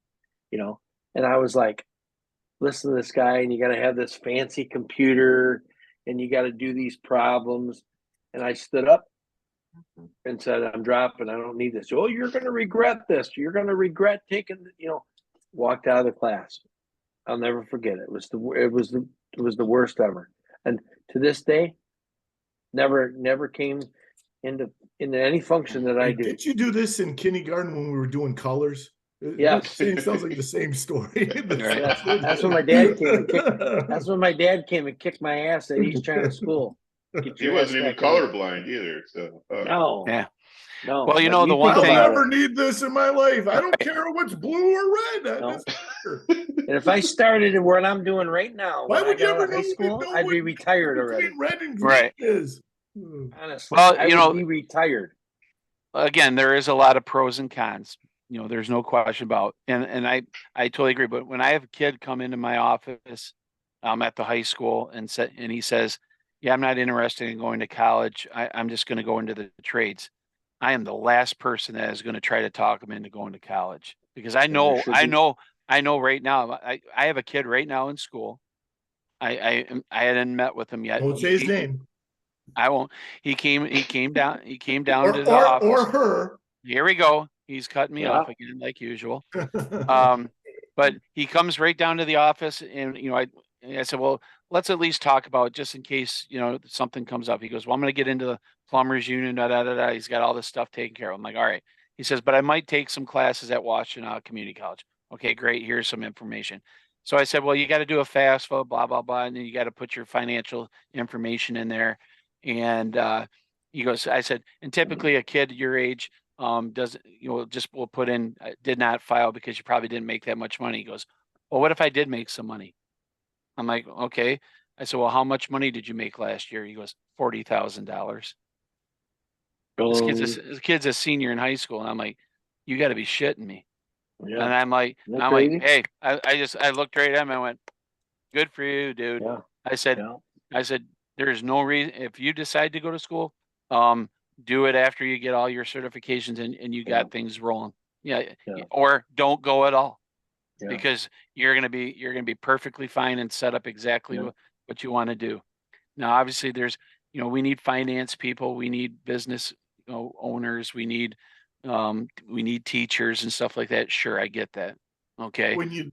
And I was like, listen to this guy, and you got to have this fancy computer, and you got to do these problems. And I stood up and said, I'm dropping. I don't need this. Oh, you're going to regret this. You're going to regret taking. Walked out of the class. I'll never forget it. It was the worst ever. And to this day, never came into any function that I do. Did you do this in kindergarten when we were doing colors? Yes. It sounds like the same story. Right. That's when my dad came and kicked. That's when my dad came and kicked my ass at East China School. Get He your wasn't ass even back in there. colorblind either. So No. Yeah. No. Well, but the you one think thing- I'll about never it. need this in my life. I don't care what's blue or red. No. Doesn't matter. And if I started at what I'm doing right now, Why when would I you got ever out of high school, know I'd be what retired already. between red and green Right. is? Honestly, Well, I would be retired. Again, there is a lot of pros and cons. There's no question about, and I totally agree. But when I have a kid come into my office, at the high school and he says, "Yeah, I'm not interested in going to college. I'm just going to go into the trades." I am the last person that is going to try to talk him into going to college, because I And know, there should I be- know right now. I have a kid right now in school. I hadn't met with him yet. Don't say his name. I won't. He came down to the Or office. her. Here we go. He's cutting me Yeah. off again, like usual. But he comes right down to the office, and I said, well, let's at least talk about it just in case something comes up. He goes, well, I'm going to get into the plumbers union. Da, da, da, da. He's got all this stuff taken care of. I'm like, all right. He says, but I might take some classes at Washtenaw Community College. Okay, great. Here's some information. So I said, well, you got to do a FAFSA, blah, blah, blah. And then you got to put your financial information in there. And he goes, I said, and typically a kid your age doesn't, will put in, did not file because you probably didn't make that much money. He goes, well, what if I did make some money? I'm like, okay. I said, well, how much money did you make last year? He goes, $40,000. This kid's a senior in high school. And I'm like, you got to be shitting me. Yeah. And I'm like, hey, I looked right at him. I went, good for you, dude. Yeah. I said, there's no reason if you decide to go to school, do it after you get all your certifications and you got things rolling. Yeah. Or don't go at all because you're going to be perfectly fine and set up exactly what you want to do. Now, obviously we need finance people, we need business owners, we need teachers and stuff like that. Sure. I get that. Okay. We need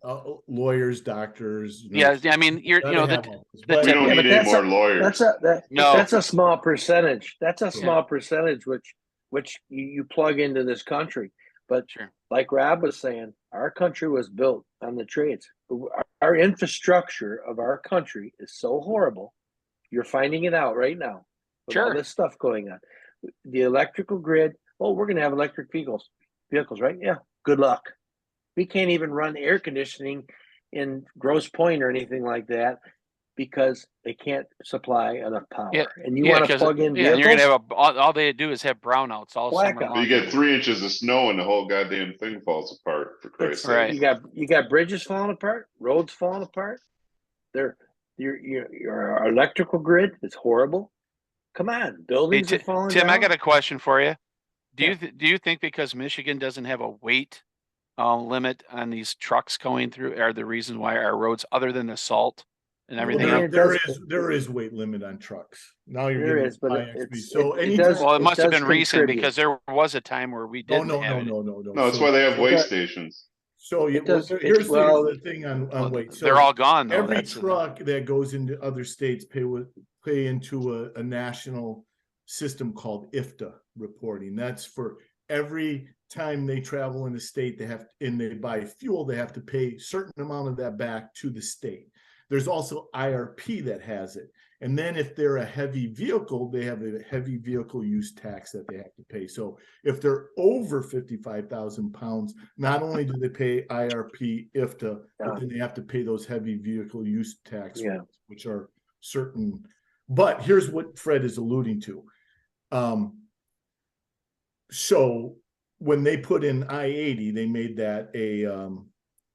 lawyers, doctors. Yeah. I mean, We don't need any more lawyers. That's a small percentage. That's a small percentage, which you plug into this country. But like Rob was saying, our country was built on the trades. Our infrastructure of our country is so horrible. You're finding it out right now with all this stuff going on. The electrical grid. Oh, we're going to have electric vehicles, right? Yeah. Good luck. We can't even run air conditioning in Grosse Pointe or anything like that because they can't supply enough power. Yeah. And you want to plug in vehicles? And you're going to have all they do is have brownouts all summer long. You get 3 inches of snow and the whole goddamn thing falls apart. For Christ's sake. You got bridges falling apart, roads falling apart. Your electrical grid is horrible. Come on, buildings are falling down. Tim, I got a question for you. Do you think because Michigan doesn't have a weight limit on these trucks going through are the reason why our roads, other than the salt and everything? There is weight limit on trucks. Now there is, but it must have been recent because there was a time where we didn't. No, that's why they have weigh stations. So here's the thing on weight. So they're all gone. Though. Every truck that goes into other states pay into a national system called IFTA reporting. That's for every time they travel in the state, they buy fuel, they have to pay a certain amount of that back to the state. There's also IRP that has it. And then if they're a heavy vehicle, they have a heavy vehicle use tax that they have to pay. So if they're over 55,000 pounds, not only do they pay IRP, IFTA, but then they have to pay those heavy vehicle use tax, which are certain. But here's what Fred is alluding to. So when they put in I-80, they made that a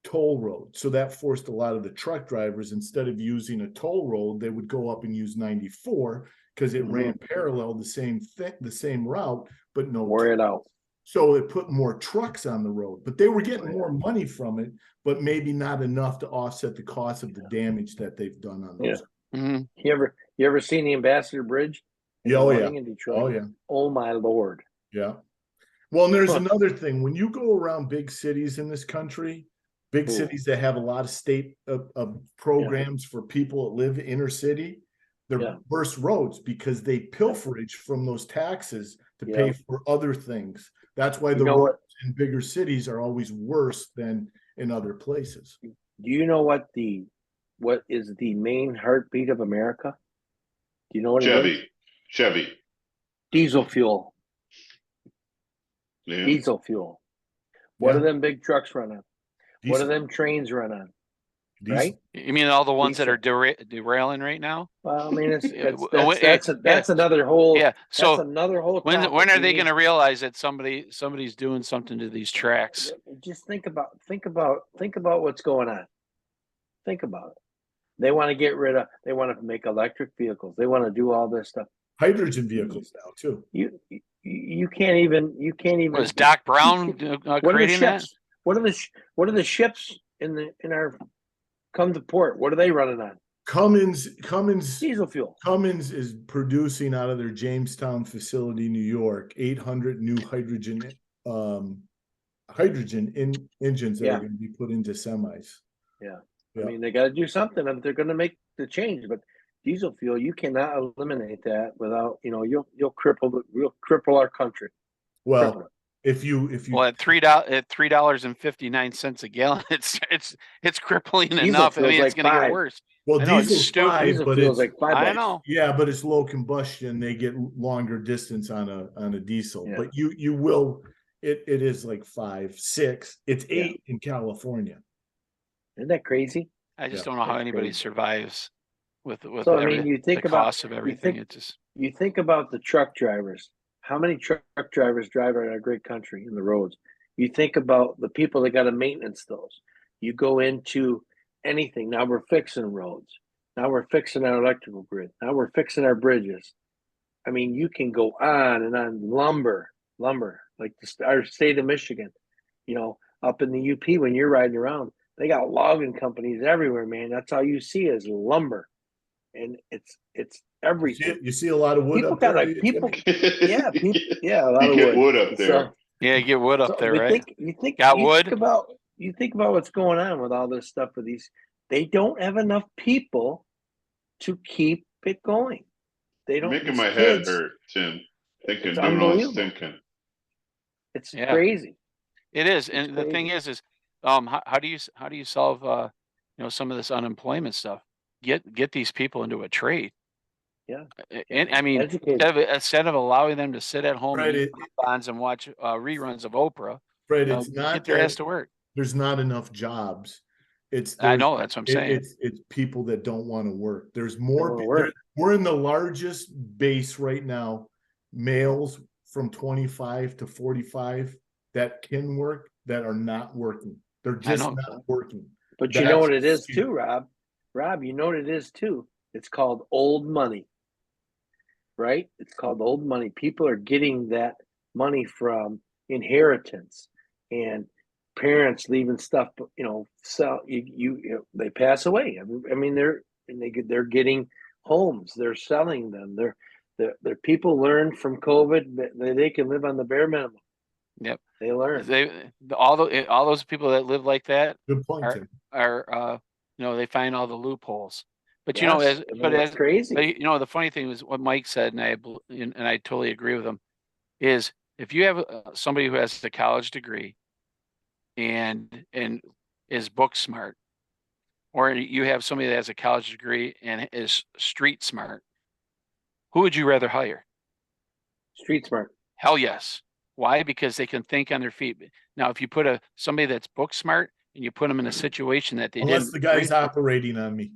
toll road. So that forced a lot of the truck drivers, instead of using a toll road, they would go up and use 94 because it ran parallel the same route, but no. Wore it out. So it put more trucks on the road, but they were getting more money from it, but maybe not enough to offset the cost of the damage that they've done on those. You ever seen the Ambassador Bridge? In Detroit? Oh my Lord. Yeah. Well, and there's another thing. When you go around big cities in this country, big cities that have a lot of state programs for people that live inner city, they're worse roads because they pilferage from those taxes to pay for other things. That's why the roads in bigger cities are always worse than in other places. Do you know what is the main heartbeat of America? Do you know what it is? Chevy. Diesel fuel. Yeah. Diesel fuel. What do them big trucks run on? What do them trains run on? Right? You mean all the ones that are derailing right now? Well, I mean, that's another whole. Yeah. So that's another whole. When are they going to realize that somebody's doing something to these tracks? Just think about what's going on. Think about it. They want to they want to make electric vehicles. They want to do all this stuff. Hydrogen vehicles now too. You can't even. Was Doc Brown creating that? What are the ships in our come to port? What are they running on? Cummins Diesel fuel. Cummins is producing out of their Jamestown facility, New York, 800 new hydrogen engines that Yeah. are going to be put into semis. Yeah. Yeah. I mean, they got to do something if they're going to make the change. But diesel fuel, you cannot eliminate that without, you'll cripple our country. Cripple Well, it. if you Well, at $3.59 a gallon, it's crippling Diesel enough. I fuel's mean, it's like going to get $5. worse. well, I know, it's diesel's stupid. 5, Diesel but fuel's it's like $5. I know. yeah, but it's low combustion. They get longer distance on a diesel. Yeah. But you will it is like 5, 6. It's Yeah. 8 in California. Isn't that crazy? I just Yeah, don't know how that's anybody crazy. survives with So, I mean, you think the about- cost of everything. think- It just You think about the truck drivers. How many truck drivers drive in our great country in the roads? You think about the people that got to maintenance those. You go into anything. Now we're fixing roads. Now we're fixing our electrical grid. Now we're fixing our bridges. I mean, you can go on and on. Lumber, like our state of Michigan, up in the UP when you're riding around, they got logging companies everywhere, man. That's all you see is lumber. And it's everything. You see a lot of wood People up there. got people. Yeah, a lot You of get wood. wood up So- there. yeah, get wood up so there, you right? think Got you wood? think about what's going on with all this stuff with these. They don't have enough people to keep it going. They You're don't. making these my head kids, hurt, Tim. Thinking, It's doing all this unbelievable. thinking. It's Yeah. crazy. It is, It's and the thing crazy. is, how do you solve some of this unemployment stuff? Get these people into a trade. Yeah. And I mean, Educated. instead of allowing them to sit at home Fred, and eat bonbons and watch reruns of Oprah, Fred, it's not get their ass that to work. there's not enough jobs. I know, that's what I'm saying. It's people that don't want to work. There's Don't more. wanna work. We're in the largest base right now, males from 25 to 45 that can work that are not working. They're just know. not working. But you know what it is That's- too, Rob. Rob, you know what it is too. It's called old money. Right? It's called old money. People are getting that money from inheritance and parents leaving stuff. So they pass away. I mean, they're getting homes. They're selling them. They're people learn from COVID that they can live on the bare minimum. Yep. They learn. All those people that live like that Good point, Tim. are they find all the loopholes. But Yes, it's crazy. the funny thing was what Mike said, and I totally agree with him, is if you have somebody who has a college degree and is book smart, or you have somebody that has a college degree and is street smart, who would you rather hire? Street smart. Hell yes. Why? Because they can think on their feet. Now, if you put somebody that's book smart and you put them in a situation that they Unless didn't the guy's read- operating on me.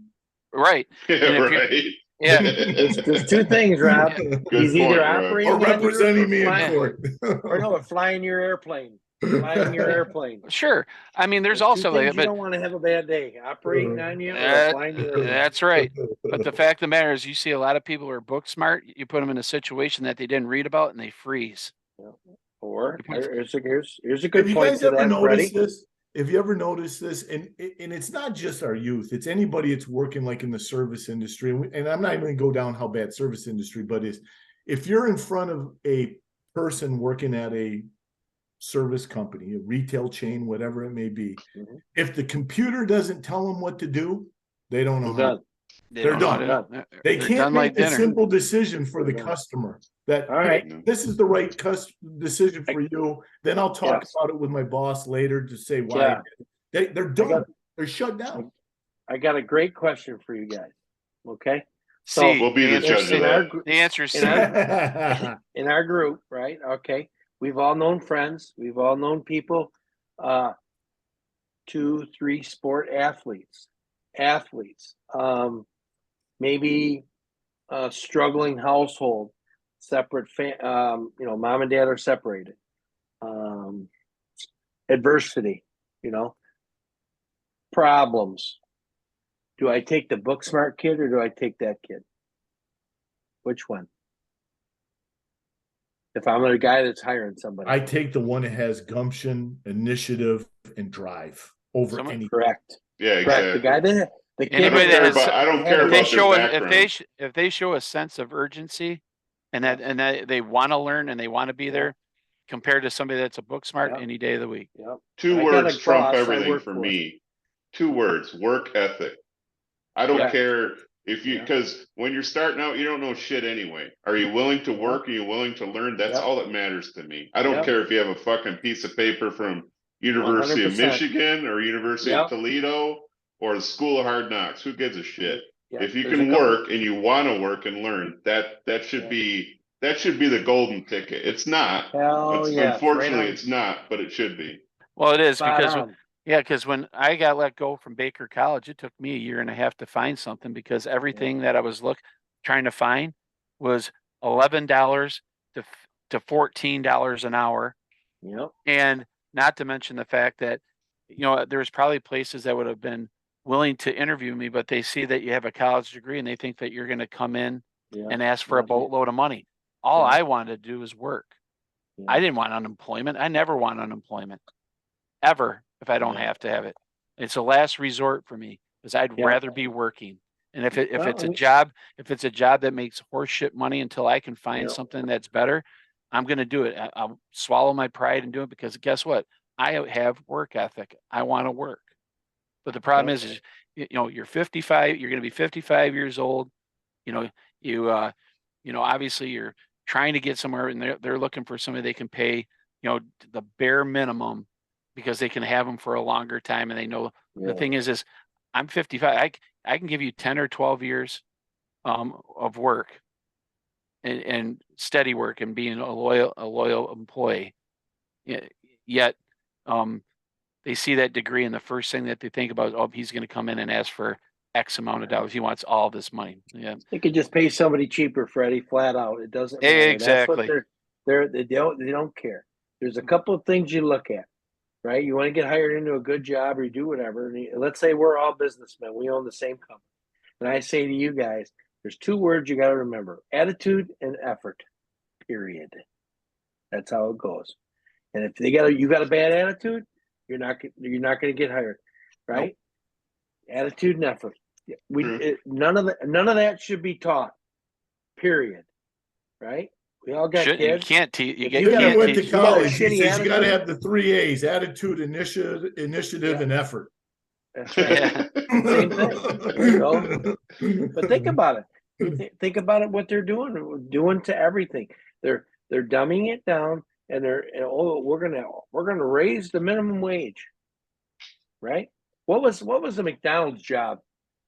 right. if you're- Right. Yeah. There's two things, Rob. Good He's either point, Rob. operating Or on you representing me in flying- court. or no, flying your airplane. Flying your airplane. Sure. I mean, there's Two also things like, you don't want to have a bad day. Operating on you or That- flying your airplane. that's right. But the fact of the matter is, you see a lot of people who are book smart. You put them in a situation that they didn't read about, and they freeze. Or here's a Have good you point guys to ever that, noticed Freddie. this? Have you ever noticed this? And it's not just our youth; it's anybody that's working like in the service industry. And I'm not even going to go down how bad service industry, but if you're in front of a person working at a service company, a retail chain, whatever it may be, Mhm. if the computer doesn't tell them what to do, they don't know They're how. done. They're don't know how done. to- They they're can't done make like a dinner. simple decision for the They're done. customer that, All right. hey, this is the right decision for you. Then I'll talk Yes. about it with my boss later to say why. Yeah. They're done. They're shut down. I got a great question for you guys. Okay. So, C. We'll be the answer judge C. of that. The answer is C. in our- in our group, right? Okay. We've all known friends. We've all known people, 2, 3 sport athletes, maybe a struggling household, separate, mom and dad are separated, adversity, problems. Do I take the book smart kid or do I take that kid? Which one? If I'm a guy that's hiring somebody. I take the one that has gumption, initiative, and drive over Someone- any. Correct. Yeah, Correct. exactly. The I kid don't Anybody that care has- about, I don't care If they about show their if background. they if they show a sense of urgency, and that they want to learn and they want to be there, compared to somebody that's a book smart Yeah. any day of the week. Yep. Two I got a words trump boss I everything work for for. me. 2 words, work ethic. I don't Correct. care if you, Yeah. because when you're starting out, you don't know shit anyway. Are you willing to work? Are you willing to learn? That's Yep. all that matters to me. I don't Yep. care if you have a fucking piece of paper from University of 100%. Michigan or University Yep. of Toledo or the School of Hard Knocks. Who gives a shit? Yeah, If you there's can a couple- work and you want to work and learn, that should Yeah. be the golden ticket. It's not. Hell yeah. Unfortunately, right it's not, but it should be. Well, it is Spot because on. yeah, because when I got let go from Baker College, it took me a year and a half to find something because everything that I was trying to find was $11 to $14 an hour, Yep. and not to mention the fact that there's probably places that would have been willing to interview me, but they see that you have a college degree and they think that you're going to come in Yeah. and ask for a Yeah. boatload of money. All Yeah. I wanted to do was work. Yeah. I didn't want unemployment. I never want unemployment, ever, if I don't Yeah. have to have it. It's a last resort for me because I'd Yeah. rather be working. And if Well, it's I a mean- job, if it's a job that makes horseshit money until I can find Yeah. something that's better, I'm going to do it. I'll swallow my pride and do it because guess what? I have work ethic. I want to work. But the problem Yeah. is, you're 55, you're going to be 55 years old. Obviously you're trying to get somewhere and they're looking for somebody they can pay, the bare minimum because they can have them for a longer time. And they know the Yeah. thing is I'm 55. I can give you 10 or 12 years of work and steady work and being a loyal employee. Yet they see that degree and the first thing that they think about is, oh, he's going to come in and ask for X amount of dollars. He wants all this money. Yeah. They could just pay somebody cheaper, Freddie, flat out. It doesn't matter. Exactly. That's what they don't care. There's a couple of things you look at, right? You want to get hired into a good job or you do whatever. Let's say we're all businessmen. We own the same company. And I say to you guys, there's 2 words you got to remember: attitude and effort. Period. That's how it goes. And if you got a bad attitude, you're not going to get hired, right? Attitude and effort. None of that should be taught. Period. Right? We all got You kids. can't teach. You Then can't he went to teach. You got a college. He shitty says you got to attitude? have the 3 A's: attitude, initiative, Yeah. and effort. That's right. Yeah. Same thing. But think about it. Think about it. What they're doing to everything. They're dumbing it down, and we're gonna raise the minimum wage. Right? What was the McDonald's job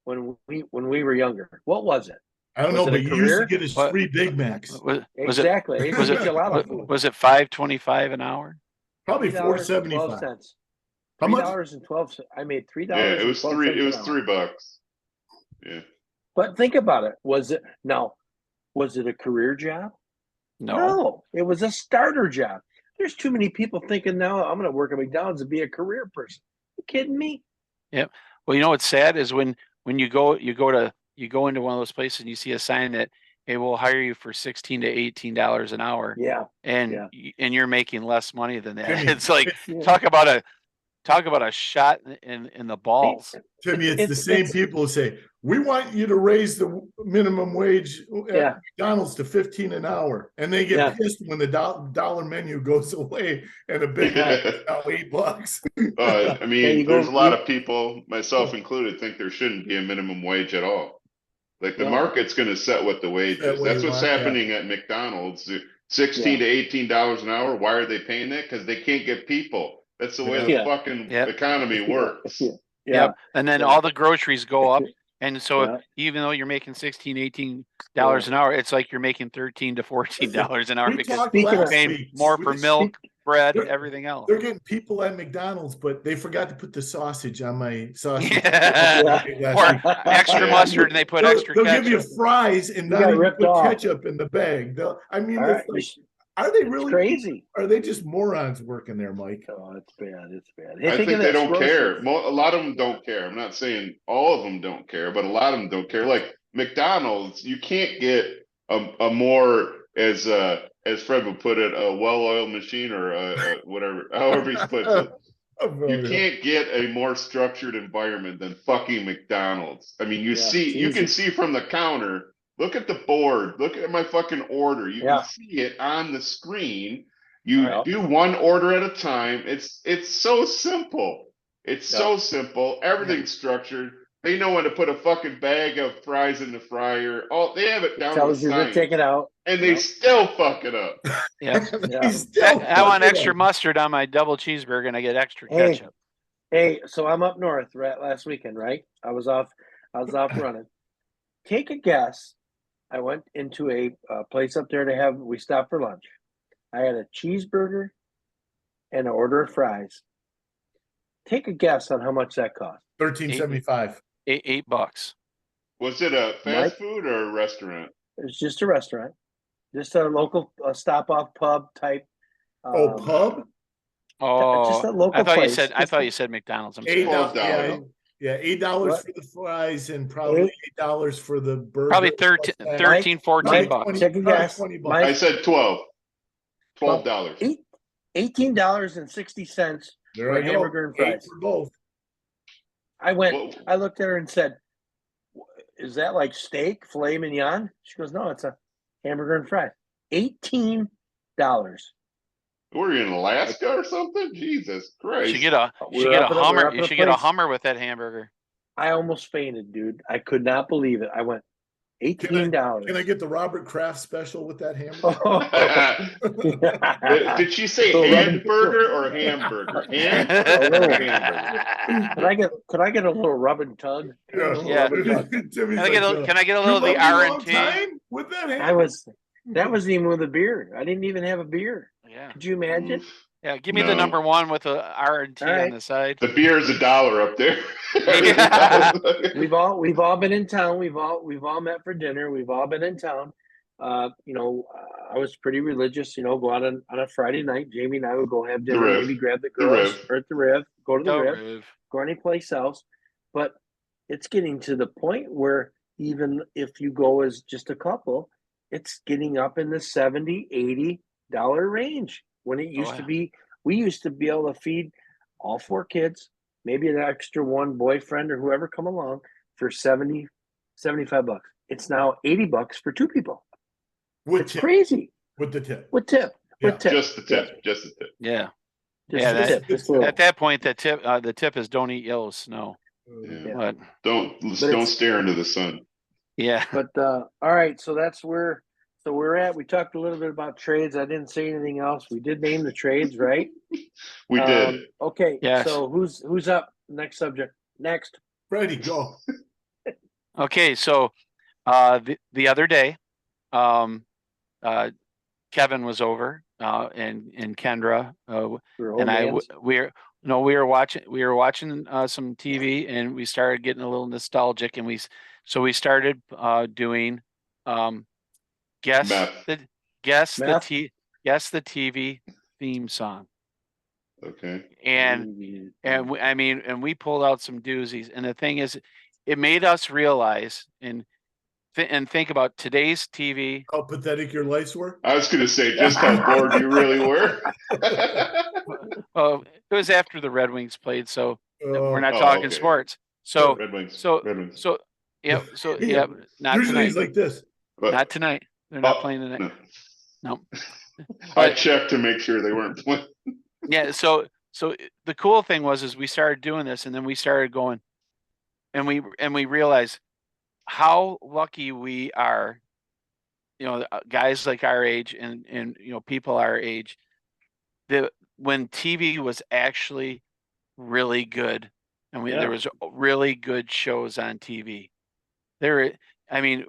when we were younger? What was it? I don't Was know, it a but you used career? to get his What- free Big Macs. Was Exactly. it It was gives you a lot of it food. was it $5.25 an hour? Probably $4.75. $3.12. How much? $3.12. I made $3. Yeah, it was $3. It was an hour. $3. Yeah. But think about it. Was it a career job? No. It was a starter job. There's too many people thinking now I'm going to work at McDonald's and be a career person. You kidding me? Well, what's sad is when you go into one of those places and you see a sign that it will hire you for $16 to $18 an hour, Yeah. and Yeah. and you're making less money than that. Jimmy, It's like Yeah. talk about a shot in the balls. Timmy, it's the It's- same it's- people who say, we want you to raise the minimum wage at Yeah. McDonald's to 15 an hour. And they get Yeah. pissed when the dollar menu goes away and a Big Mac is now $8. I There mean, you go. there's a lot of people, myself included, think there shouldn't be a minimum wage at all. Like the No. market's going to set what the wage Set is. what That's you what's want, yeah. happening at McDonald's. $16 to $18 an hour. Why are they paying that? Because they can't get people. That's the way the Yeah. fucking Yep. economy works. Yeah. Yep. And then Yeah. all the groceries go up. And so Yeah. even though you're making $16, $18 an hour, it's like you're making $13 to $14 an hour We because talked Speaking you're last paying week. more We for just- milk, bread, They're- everything else. They're getting people at McDonald's, but they forgot to put the sausage on my sausage. Yeah. last Or week. extra Yeah. mustard and they put extra They'll give you ketchup. fries and You not got even ripped put off. ketchup in the bag. All it's right. like, are they It's really? crazy. Are they just morons working there, Mike? Oh, it's bad. It's bad. I think of they this, don't care. groceries. A lot of them don't care. I'm not saying all of them don't care, but a lot of them don't care. Like McDonald's, you can't get a more, as Fred would put it, a well-oiled machine or whatever, however he puts it. You can't get a more structured environment than fucking McDonald's. I mean, Yeah, you can easy. see from the counter, look at the board, look at my fucking order. You Yeah. can see it on the screen. You Yeah. do one order at a time. It's so simple. It's Yeah. so simple. Everything's structured. They know when to put a fucking bag of fries in the fryer. Oh, they have it down to a Tells you to science, take it out. and they Yep. still fuck it up. Yeah. I want extra mustard on my double cheeseburger and I get extra Hey. ketchup. Hey, so I'm up north last weekend, right? I was off running. Take a guess. I went into a place up there we stopped for lunch. I had a cheeseburger and an order of fries. Take a guess on how much that cost. $13.75. $8. Was it a fast Mike? food or a restaurant? It was just a restaurant, just a local stop off pub type. Pub? Oh, just a local I thought place. I thought you said McDonald's. I'm sorry. $12. Yeah, $8 What? for the fries and probably $8 for the burger. Probably plus that. 13, 14 Mike, bucks. Take a guess. 20 bucks. Mike, I said $12. $18.60 There for I a go. hamburger and 8 fries. for both. I went. Whoa. I looked at her and said, "Is that like steak, filet mignon?" She goes, "No, it's a hamburger and fries. $18." Were you in Alaska or something? Jesus You Christ. should get a We're up in a- Hummer. we're up in You a should get a place- Hummer with that hamburger. I almost fainted, dude. I could not believe it. I went $18. Can I get the Robert Kraft special with that hamburger? Did she say So hamburger or hamburger? Ham or hamburger? Could I get a little rub and tug? Yeah. Timmy's Can I like, get a little of "You the love me long R&T? time with that hamburger?" That wasn't even with a beer. I didn't even have a beer. Yeah. Could you imagine? Oof. Yeah. Give me No. the number one with a R&T All right. on the side. The beer is $1 up there. Yeah. We've all been in town. We've all met for dinner. We've all been in town. I was pretty religious. Go out on a Friday night. Jamie and I would go have dinner. Riv. Maybe grab the The girls Riv. or at the Riv. Go to the Go Riv. Riv. Go any place else. But it's getting to the point where even if you go as just a couple, it's getting up in the $70-$80 range. When it used to be, we used to be able to feed all 4 kids, maybe an extra one boyfriend or whoever come along for $70, $75. It's now $80 for 2 people. With It's tip. crazy. With the tip. With tip. Yeah. With tip. Just the tip. Just the tip. Yeah. Just Yeah, the that- tip. Just a little. At that point, the tip is don't eat yellow snow. Yeah. But Don't it's- stare into the sun. yeah. But all right, so that's where we're at. We talked a little bit about trades. I didn't say anything else. We did name the trades, right? We did. Okay. Yes. So who's up? Next subject. Next. Freddie, go. Okay, so the other day, Kevin was over and Kendra and I we were watching some TV and we started getting a little nostalgic and we started doing guess Math. the Math? TV theme song. Okay. And we pulled out some doozies. And the thing is, it made us realize and think about today's TV. How pathetic your lives were. I was going to say just how bored you really were. Well, it was after the Red Wings played, so we're not Oh, talking okay. sports. So Red Wings. so Red Wings. so yeah, not Usually tonight. he's like this. But- Not tonight. They're not Oh, playing tonight. no. No. I checked to make sure they weren't playing. Yeah, so the cool thing was we started doing this and then we started going and we realized how lucky we are, guys like our age and people our age, that when TV was actually really good and there was really good shows on TV.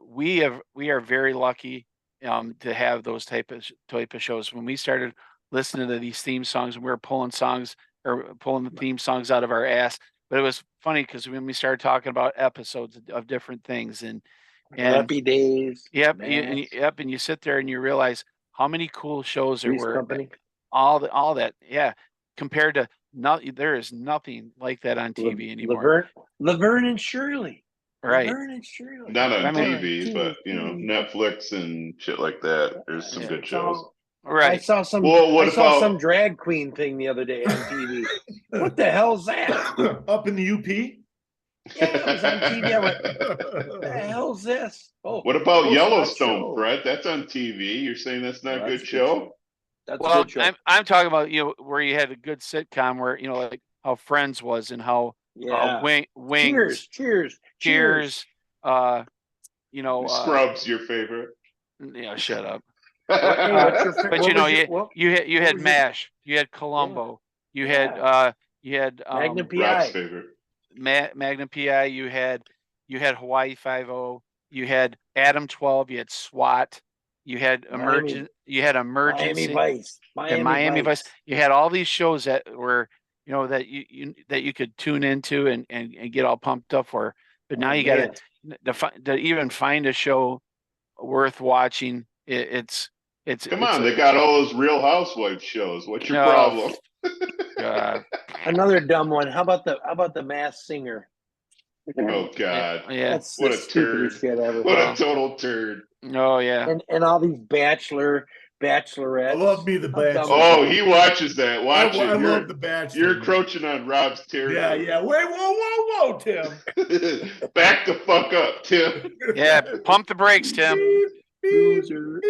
We are very lucky to have those type of shows. When we started listening to these theme songs and we were pulling the theme songs out of our ass. But it was funny because when we started talking about episodes of different things and Happy Days. yep, Math, and you sit there and you realize how many cool shows there Three's were. Company. All that, yeah. Compared to there is nothing like that on TV anymore. Laverne and Shirley. Right. Laverne and Shirley. Not on I mean- TV, but Netflix and shit like that. There's some good shows. I Right. saw some. Well, what I saw about- some drag queen thing the other day on TV. What the hell's that? Up in the UP? Yeah, it was on TV. I went, what the hell's this? Oh, What about Ghost Watch Yellowstone, Show. Fred? That's on TV. You're saying that's not Oh, a that's good a good show? That's a Well, good show. I'm talking about, where you had a good sitcom where, like how Friends was and how Yeah. Wings, Cheers. Scrubs, your favorite? Shut up. Hey, what's your fa- But what you know, was your- what- you what had was your- MASH, you had Columbo, you had Magnum Rob's PI. favorite. Magnum PI, you had Hawaii 5-0, you had Adam 12, you had SWAT, you had Miami Emergency, Vice. and Miami Vice. You had all these shows that were, that you could tune into and get all pumped up for. But now you got to even find a show worth watching. It's Come on, they got all those Real Housewives shows. What's your problem? Another dumb one. How about the Masked Singer? Oh God. Yeah. That's What the a stupidest turd. shit ever. What a total turd. Oh yeah. And all these bachelorettes. I love me the How dumb Bachelor. is Oh, he watches that. Watch I it. love the Bachelor. You're man. encroaching on Rob's territory. Yeah. Wait, whoa, Tim. Back the fuck up, Tim. Yeah, pump the brakes, Tim. Loser.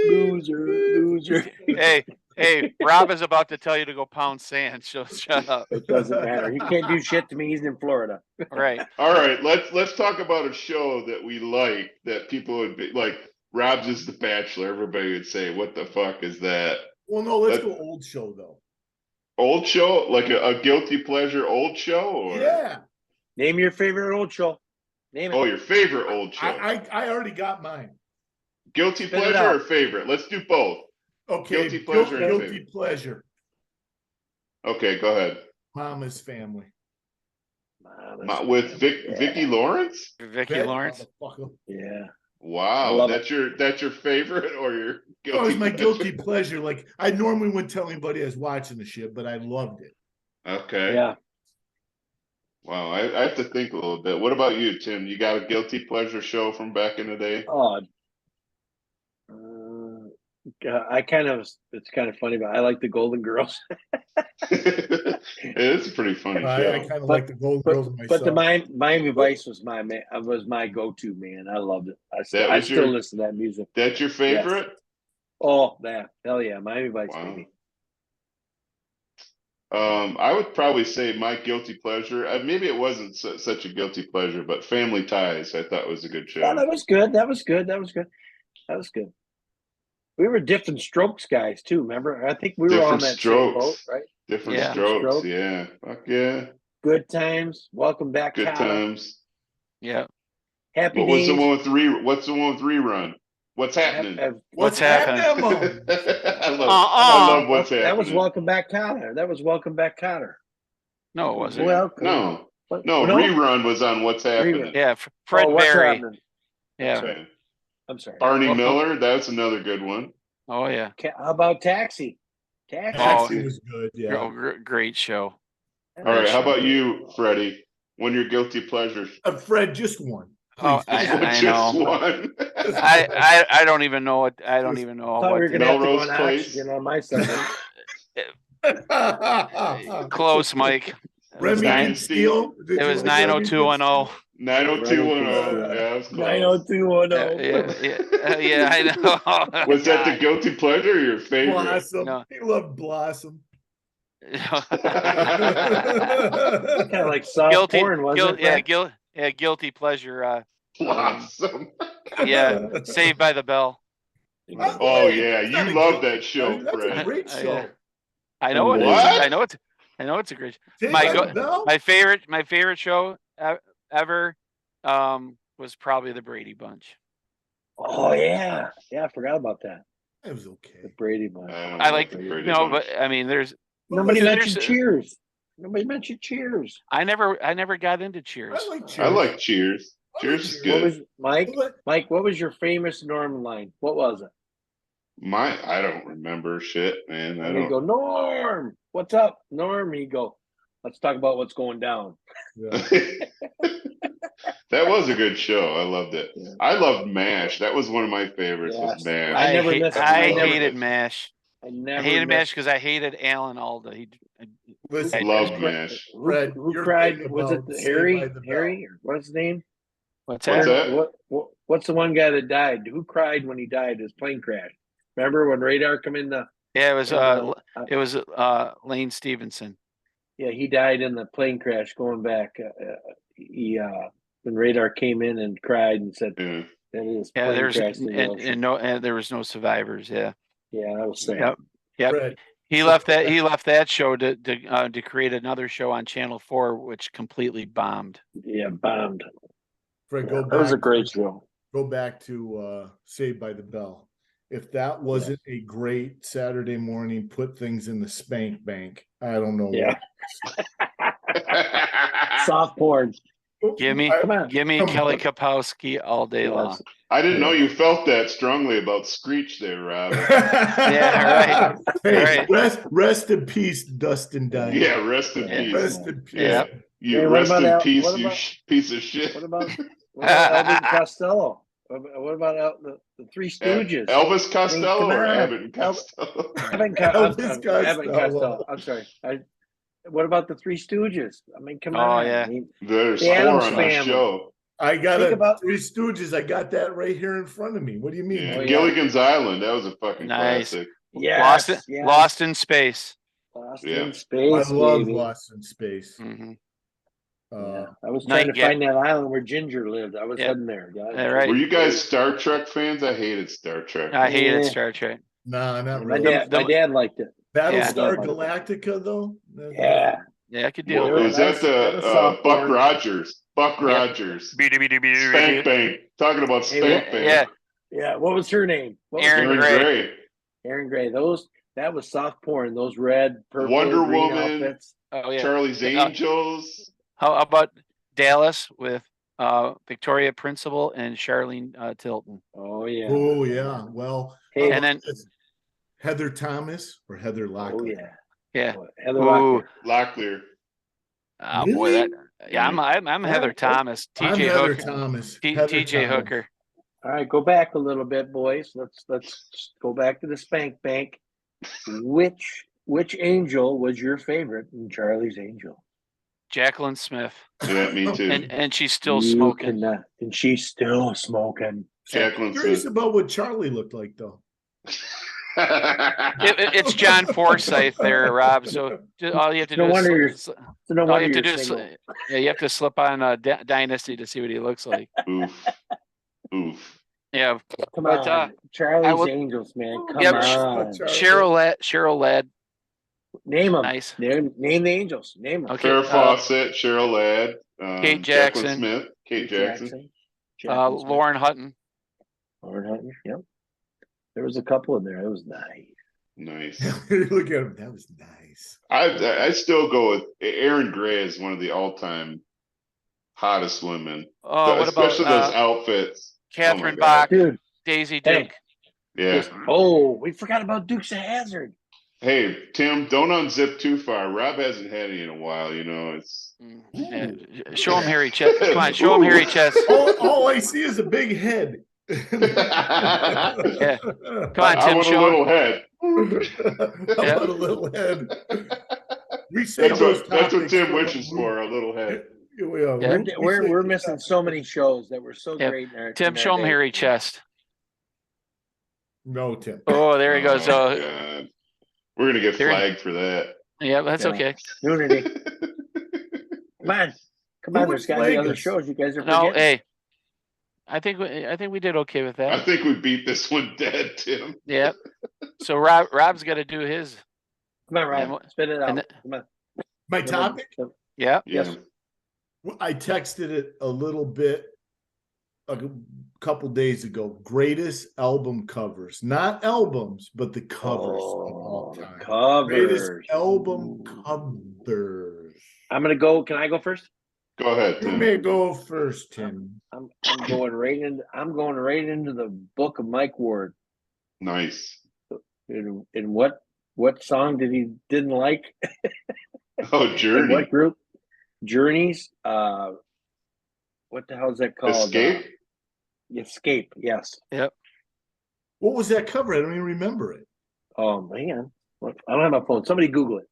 Hey, Rob is about to tell you to go pound sand, so shut up. It doesn't matter. He can't do shit to me. He's in Florida. Right. All right, let's talk about a show that we like that people would be like. Rob's is The Bachelor. Everybody would say, "What the fuck is that?" Well, no, let's go old show though. Old show, like a guilty pleasure old show, or Yeah. Name your favorite old show. Name it. Oh, your favorite old show. I already got mine. Guilty Spit it pleasure out. or favorite? Let's do both. Okay. Guilty pleasure and Guilty favorite. pleasure. Okay, go ahead. Mama's Family. With Vicki Lawrence? Vicky That Lawrence. motherfucker. Yeah. I Wow, love that's your favorite or your guilty? Oh, it's my pleasure? guilty pleasure. Like I normally wouldn't tell anybody I was watching the shit, but I loved it. Okay. Yeah. Wow, I have to think a little bit. What about you, Tim? You got a guilty pleasure show from back in the day? Oh. It's kind of funny, but I like the Golden Girls. It's a pretty funny I show. kind of like the Golden Girls myself. But the Miami Vice was my go-to, man. I loved it. I was still your- listen to that music. That's your favorite? Oh, yeah. Hell yeah. Miami Vice, Wow. baby. I would probably say my guilty pleasure. Maybe it wasn't such a guilty pleasure, but Family Ties I thought was a good show. Yeah, that was good. We were different strokes guys too, remember? I think we were on Different that strokes. same boat, right? Different Yeah. strokes. Yeah. Fuck yeah. Good times. Welcome back, Good Kyle. times. Yeah. Happy What was days. the one with What's the one with rerun? What's happening? What's happening? I love what's happening. That was Welcome Back, Cotter. No, it wasn't. Welcome. No, What? no, rerun was on What's Happening. Yeah, Fred What's Berry. Happening? Yeah. Okay. I'm sorry. Barney Well- Miller, that's another good one. Oh yeah. How about Taxi? Taxi. Taxi was good. Yeah. Oh, great show. All right, how about you, Freddie? When your guilty pleasures? Fred, just one. Oh, Please. I Just know. one. I don't even know what I don't even know Thought we were what. gonna have to go Melrose on Place? oxygen on my side. Close, Mike. Remy nine- and Steele. It was 90210. 90210. Yeah, that's close. 90210. Yeah, I know. Was that the guilty pleasure or your favorite? Blossom. No. He loved Blossom. Kind of like soft porn, wasn't it? Fred? Guilty pleasure. Blossom. Yeah, Saved by the Bell. Oh yeah, you love that show, That's a Fred. great show. I know it is. What? I know it's a great. Saved My by go- the Bell? My favorite show ever was probably the Brady Bunch. Oh yeah, I forgot about that. It was The okay. Brady Bunch. I like Brady no, Bunch. but I mean, there's Nobody there's- mentioned Cheers. Nobody mentioned Cheers. I never got into Cheers. I like Cheers. I like Cheers. I Cheers like is Cheers. What good. was Mike? What? Mike, what was your famous Norman line? What was it? I don't remember shit, man. I And he don't. go, Norm, what's up, Norm? He go, let's talk about what's going down. Yeah. That was a good show. I loved it. Yeah. I loved MASH. That was one of my favorites. Yes. Was MASH. I never missed it. I I never hated missed it. MASH. I I never hated missed- MASH because I hated Alan Alda. Listen, Love Who- MASH. Who, Fred, who you're cried? thinking Was it about the Saved Harry? by the Bell. Harry? Or what's his name? What's What's that? that? What's the one guy that died? Who cried when he died? His plane crash. Remember when Radar come in the? Yeah, it was in the- Lane Stevenson. yeah, he died in the plane crash going back. When Radar came in and cried and said Yeah. that his Yeah, plane there's crashed in the ocean. and there was no survivors. Yeah. Yeah, that was sad. Yep. Yep. Fred, He left that show to create another show on Channel 4, which completely bombed. Yeah, bombed. Fred, Yeah, go that was a back great to- show. Go back to Saved by the Bell. If that wasn't a great Saturday morning, put things in the spank bank. I don't know. Yeah. Soft porn. what. Give me, Come on. give me Come Kelly on. Kapowski all day Yes. long. I didn't know you felt that strongly about Screech there, Rob. Yeah, Hey, right. rest in peace, Dustin Diamond. Yeah, rest in Yeah. peace. Rest in peace. Yeah. You Hey, what rest about in Al- peace, what you about- piece of shit. What about Abbott and Costello? What about the Three Stooges? Elvis Costello come or on. Abbott and Costello? Abbott and Elvis Abbott and Costello. Costello. I'm sorry. What about the Three Stooges? I mean, come Oh, on. yeah. I mean, There's The four Addams on this Family. show. I got Think a about- Three Stooges. I got that right here in front of me. What do you mean? Yeah. Oh, yeah. Gilligan's Island, that was a fucking Nice. classic. yes, Lost in Space. Lost Yeah. in Space. I love baby. Lost in Space. Mhm. Yeah. I was Night trying to Gap. find that island where Ginger lived. I was Yep. heading there. guys. Yeah, right. Were you guys Star Trek fans? I hated Star Trek. I hated Yeah. Star Trek. Nah, not My really. dad liked it. Battlestar Yeah. Galactica, though. Yeah. Yeah, I could deal Well, with was that that was the soft Buck porn. Rogers? Buck Yep. Rogers. Spank it. Bank. Talking about Hey, Spank Bank. Yeah, Yeah. What was her name? What was Aaron her name? Aaron Gray. Gray. Aaron Gray. That was soft porn. Those red, purple, Wonder green Woman. outfits. Oh yeah. Charlie's Angels. How about Dallas with Victoria Principal and Charlene Tilton? Oh yeah. Oh yeah. Well, Hey, how And about then- this? Heather Thomas or Heather Locklear? oh yeah. Yeah. Heather Ooh. Locklear. Locklear. Oh boy, Really? that yeah. I'm Heather Yeah. Thomas. I'm TJ Heather Hooker. Thomas. Heather TJ Thomas. Hooker. All right, go back a little bit, boys. Let's go back to the spank bank. Which angel was your favorite in Charlie's Angel? Jacqueline Smith. Yeah, me too. And she's still You smoking. cannot- and she's still smoking. Jacqueline Curious Smith. about what Charlie looked like, though. It's John Forsyth there, Rob. So all you have to do No wonder is So no all wonder you have to you're do is single. yeah, you have to slip on Dynasty to see what he looks like. Oof. Oof. Yeah, Come but, on, Charlie's will- Angels, man. Come Yep. on, Cheryl Ladd. name them. Nice. Name the Angels. Name them. Okay. Farrah Fawcett, Cheryl Ladd, Kate Jacqueline Jackson. Smith, Kate Jackson. Lauren Hutton. Lauren Hutton. Yep. There was a couple in there. It was nice. Nice. Look at him. That was nice. I still go with Aaron Gray is one of the all-time hottest women. Oh, what about Especially those outfits. Catherine Oh my God. Bach, Dude. Daisy Hey. Duke? Yeah. Oh, we forgot about Dukes of Hazzard. Hey, Tim, don't unzip too far. Rob hasn't had any in a while, you know. It's Yeah. Show him hairy chest. Come on, show him hairy chest. All I see is a big head. Yeah. Come on, I Tim, want a show little head. How Yeah. about a little head? We say That's those what topics Tim for- wishes for, a little head. Yeah, Yeah. we say We're those missing topics. so many shows that were so Yeah. great. In our, Tim, in our show him day. hairy chest. No, Tim. Oh, there he goes. Oh, So God. We're gonna get There- flagged for that. yeah, that's Yeah. okay. Unity. Come on. Come Who on. would There's got to be flag other us? shows you guys are No, forgetting. hey. I think we did okay with I that. think we beat this one dead, Tim. Yeah. So Rob's got to do his. Come on, Rob. And what- Spit it out. and the- Come on. My topic? Yeah. Yeah. Yes. I texted it a little bit a couple days ago. Greatest album covers, not albums, but the covers of all Oh, time. Greatest covers. album Ooh. covers. I'm gonna go. Can I go first? Go ahead, You Tim. may go first, Tim. I'm going right into. I'm going right into the book of Mike Ward. Nice. And what song didn't like? Oh, And Journey. what group? Journeys. What the hell is that called? Escape? Escape. Yes. What was that cover? I don't even remember it. Oh man, what? I don't have my phone. Somebody Google it.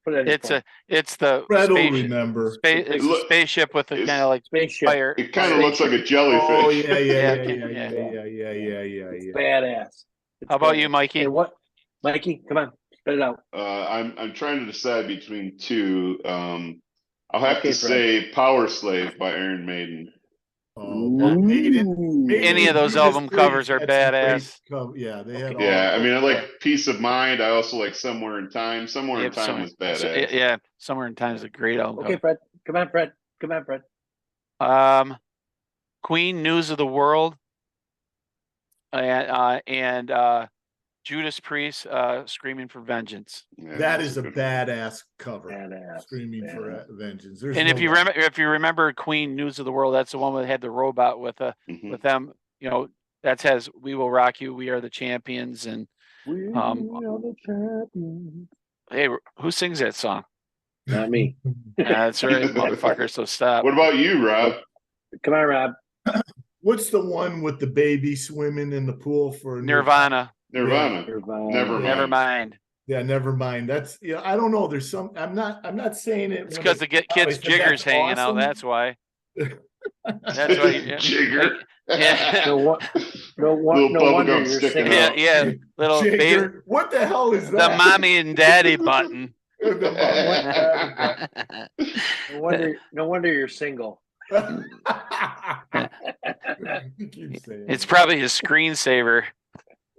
Put it on your phone. It's the Fred will spaceship. remember. It's a Look, spaceship with a it's- kind of like Spaceship. fire. It kind of looks like a jellyfish. Oh yeah, Yeah, It's yeah. badass. It's How about you, badass. Mikey? And what, Mikey? Come on, spit it out. I'm trying to decide between two. I'll have Okay, to Fred. say Power Slave by Iron Maiden. Oh, well, Maiden- Maiden Any of and those Judas album Priest covers are had some great badass. Yeah, they had. Yeah, I all- mean, I like Peace of Mind. I also like Somewhere in Time. Somewhere in Yep, Time was badass. Yeah, Somewhere in Time is a great album. Okay, Fred. Come on, Fred. Come on, Fred. Queen, News of the World, and Judas Priest, Screaming for Vengeance. Yeah, That that's is a good one. badass cover. Badass. Screaming for Badass. vengeance. There's And no if you remember Queen, News of the World, that's the one that had the robot with Mhm. with them. You know, that has "We Will Rock You," "We Are the Champions," and We are the champions. hey, who sings that song? Not me. That's right, motherfucker. So stop. What about you, Rob? Come on, Rob. What's the one with the baby swimming in the pool for Nirvana. Nirvana. Never Never mind. Yeah, never mind. That's I don't know. There's some. I'm not saying it. It's when because the I kids' said jiggers that's hanging out. awesome. That's why. That's why. Yeah. Jigger. Yeah. No, Little wonder bubblegum you're sticking singing. Yeah, out. yeah. Little baby, Jigger. What the hell is the that? mommy and daddy button. The mommy and daddy No wonder you're single. button. You keep saying It's it. probably a screensaver.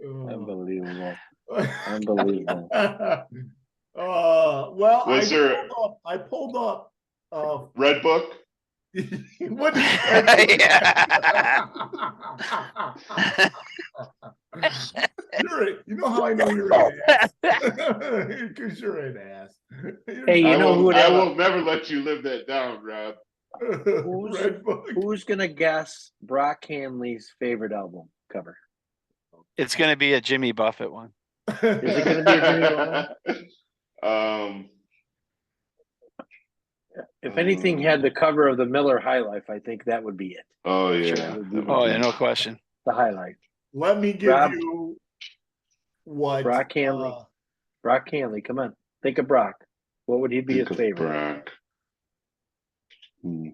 Oh. Unbelievable. Unbelievable. Well, Was there- I pulled up. Red Book. What is you know how I know you're an ass? Because you're an ass. Hey, you know who I that- will never let you live that down, Rob. Red Book. Who's gonna guess Brock Hanley's favorite album cover? It's going to be a Jimmy Buffett one. Is it gonna be a Jimmy If anything had the cover of the Miller High Life, I think that would be it. Oh yeah. That would be Oh, yeah, no question. the highlight. Let me give Rob. you what Brock Hanley. Brock Hanley, come on. Think of Brock. What would he be his Think of favorite? Brock. Hmm.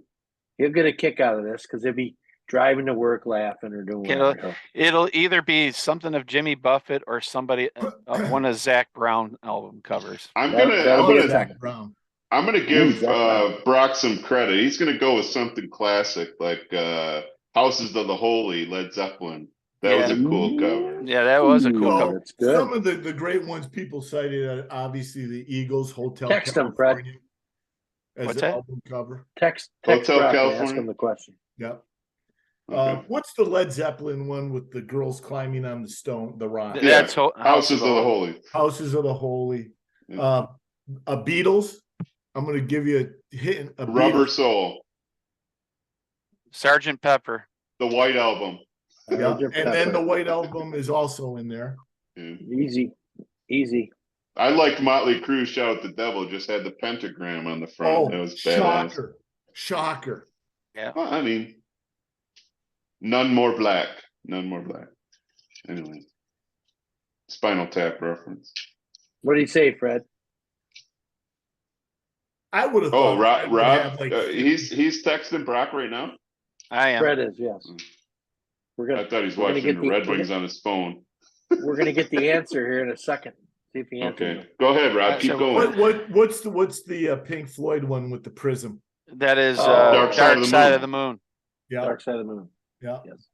He'll get a kick out of this because he'll be driving to work laughing or doing It'll- whatever. It'll either be something of Jimmy Buffett or somebody one of Zach Brown album covers. I'm That'll be gonna a Zach Brown. I'm gonna give Zach Brown. Brock some credit. He's gonna go with something classic like Houses of the Holy, Led Zeppelin. That was a cool cover. Yeah, that was a cool Ooh, cover. That's good. Some of the great ones people cited are obviously the Eagles Hotel Text 'em, Fred. California as What's the that? album cover. Text Hotel Brock and ask California. him the question. Yep. Okay. What's the Led Zeppelin one with the girls climbing on the rock? Yeah. That's Houses of the Holy. Houses of the Holy. Yeah. A Beatles. I'm going to give you a hint. A Rubber Beatles. Soul, Sergeant Pepper. the White Album. Yeah. Sgt. And then the Pepper. White Album is also in there. Yeah. Easy. I liked Motley Crue. Shout at the Devil. Just had the pentagram on the front. Oh, That was badass. shocker. Well, I mean, none more black. None more black. Anyway, Spinal Tap reference. What do you say, Fred? I would have Oh, thought Rob, Fred would have, like, he's texting Brock right now. I am. Fred is, yes. We're I gonna thought he's we're gonna watching get the the- Red Wings on his phone. we're gonna get the answer here in a second. See if he answers. Okay, it. go ahead, Rob. Alright, Keep so going. what's the Pink Floyd one with the prism? That is Dark Dark Side Side, of the Moon. of the Moon. Yeah, Dark Side of the Moon. yeah, Yes.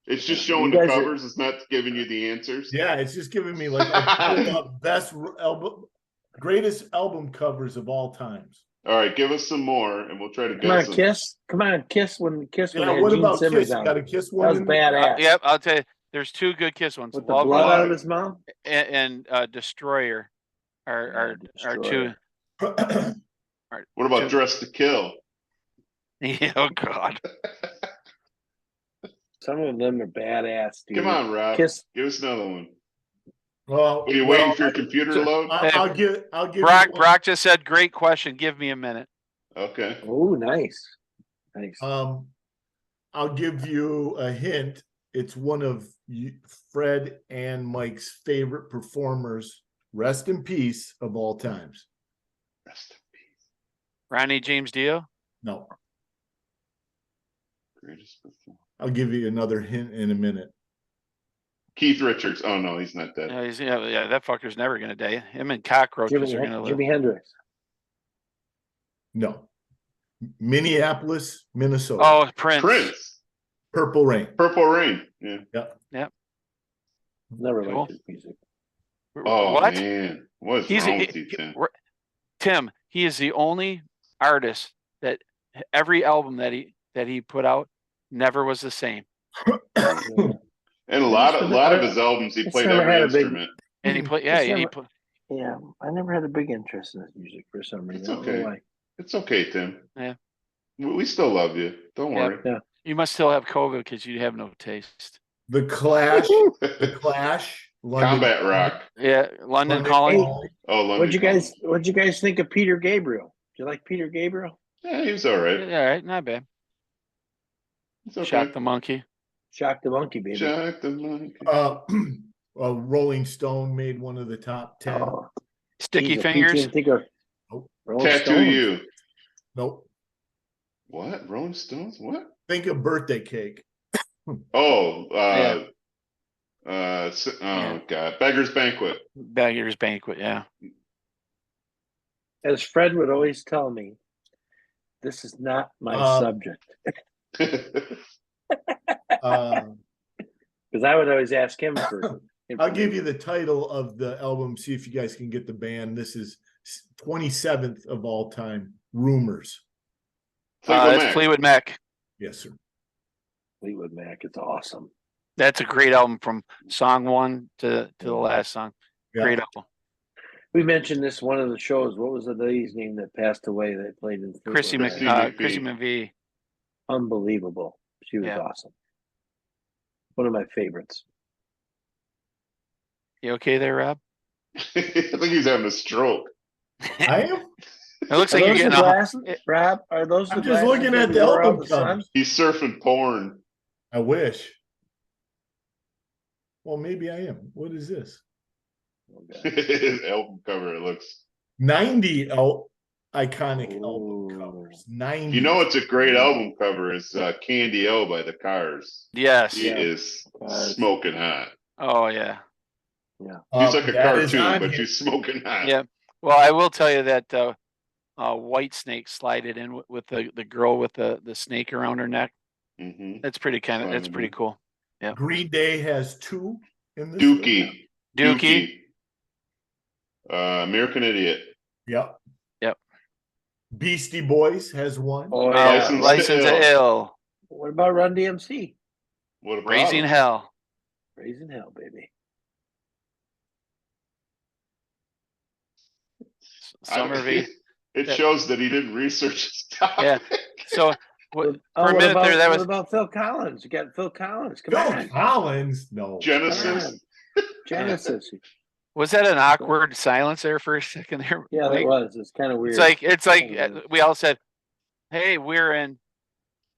It's just You showing the guys are- covers. It's not giving you the answers. yeah. It's just giving me like I pulled up best album, greatest album covers of all times. All right, give us some more, and we'll try to Come on, guess them. Kiss. Come on, Kiss when Kiss when Yeah, they had what Gene about Simmons Kiss? You on. got a That Kiss one? was in there? badass. Yep, I'll tell you. There's two good Kiss ones. With the Love blood out Line of his mouth. and Destroyer are two. Destroyer. What about Dress to Kill? Yeah, oh God. Some of them are badass, dude. Come on, Rob. Kiss. Give us another one. Well, Are you waiting for your computer to load? I'll give Brock you Brock just said, "Great question. Give me a minute." Okay. Oh, nice. Nice. I'll give you a hint. it's one of Fred and Mike's favorite performers, rest in peace, of all times. Rest in peace. Ronnie James Dio. No, Greatest performer. I'll give you another hint in a minute. Keith Richards. Oh no, he's not dead. Yeah, that fucker's never gonna die. Him and cockroaches are gonna live. Jimi Hendrix. No. Minneapolis, Minnesota. Oh, Prince. Prince. Purple Rain. Purple Rain. Yeah. Never Cool. liked his music. Oh What? man, what's He's wrong with you, Tim? Tim. He is the only artist that every album that he put out never was the same. And a lot of his albums, he It's played never every had a big- instrument. And he played, yeah, It's and he never- put, Yeah, I never had a big interest in his music for some reason. It's I don't know okay. why. It's okay, Tim. Yeah. We still love you. Don't Yeah. worry. you must still have COVID because you have no taste. The Clash. The Clash. London Combat rock. Yeah, London London Calling. Calling. Oh, London What'd you guys think of Peter Gabriel? Do you like Peter Gabriel? Yeah, he was all right. Yeah, all right, not bad. It's okay. Shock the monkey. Shock the Monkey, baby. Shock the monkey. Rolling Stone made one of the top 10. Oh, Sticky geez, if you fingers. didn't think of Nope. Rolling Tattoo Stones. You. Nope. What? Rolling Stones? What? Think of birthday cake. Oh, Yeah. God. Beggar's Banquet. Beggar's Banquet. Yeah. As Fred would always tell me, this is not my subject. Because I would always ask him for. I'll give you the title of the album. See if you guys can get the band. This is 27th of all time. Rumors. Fleetwood That's Mac. Fleetwood Mac. Yes, sir. Fleetwood Mac. It's awesome. That's a great album from song 1 to the last song. Yeah. Great album. We mentioned this one of the shows. What was the lady's name that passed away that played in Fleetwood Chrissy Mac? Chrissy McVie. Unbelievable. She was Yeah. awesome. One of my favorites. You okay there, Rob? I think he's having a stroke. I am. It looks Are like you're those the getting a, glasses, it- Rob? Are those the I'm just glasses looking that at we the wore album out the sun? covers. He's surfing porn. I wish. Well, maybe I am. What is this? Okay. His album cover, it looks. 90 iconic album Ooh. covers. 90. You know what's a great album cover is Candy O by the Cars. yes. He Yeah. is Cars. smoking hot. Oh yeah. He's like a that is cartoon, on but here. he's smoking hot. Yeah. Well, I will tell you that White Snake slided in with the girl with the snake around her neck. Mm-hmm. That's pretty that's pretty cool. Green Day has 2 in this. Dookie. Dookie. American Idiot. Yep. Yep. Beastie Boys has 1. Oh, yeah. License to License to Ill. Ill. What about Run DMC? What about Raising him? Hell. Raising Hell, baby. Summer I- V. It that- shows that he didn't research his topic. Yeah. So what, Oh, for a what minute about, there, that what was about Phil Collins? You got Phil Collins. Come Phil on. Collins. No. Genesis. Genesis. was that an awkward silence there for a second there? Yeah, Mike? that was. It's kind of weird. It's like Kinda weird. we all said, "Hey, we're in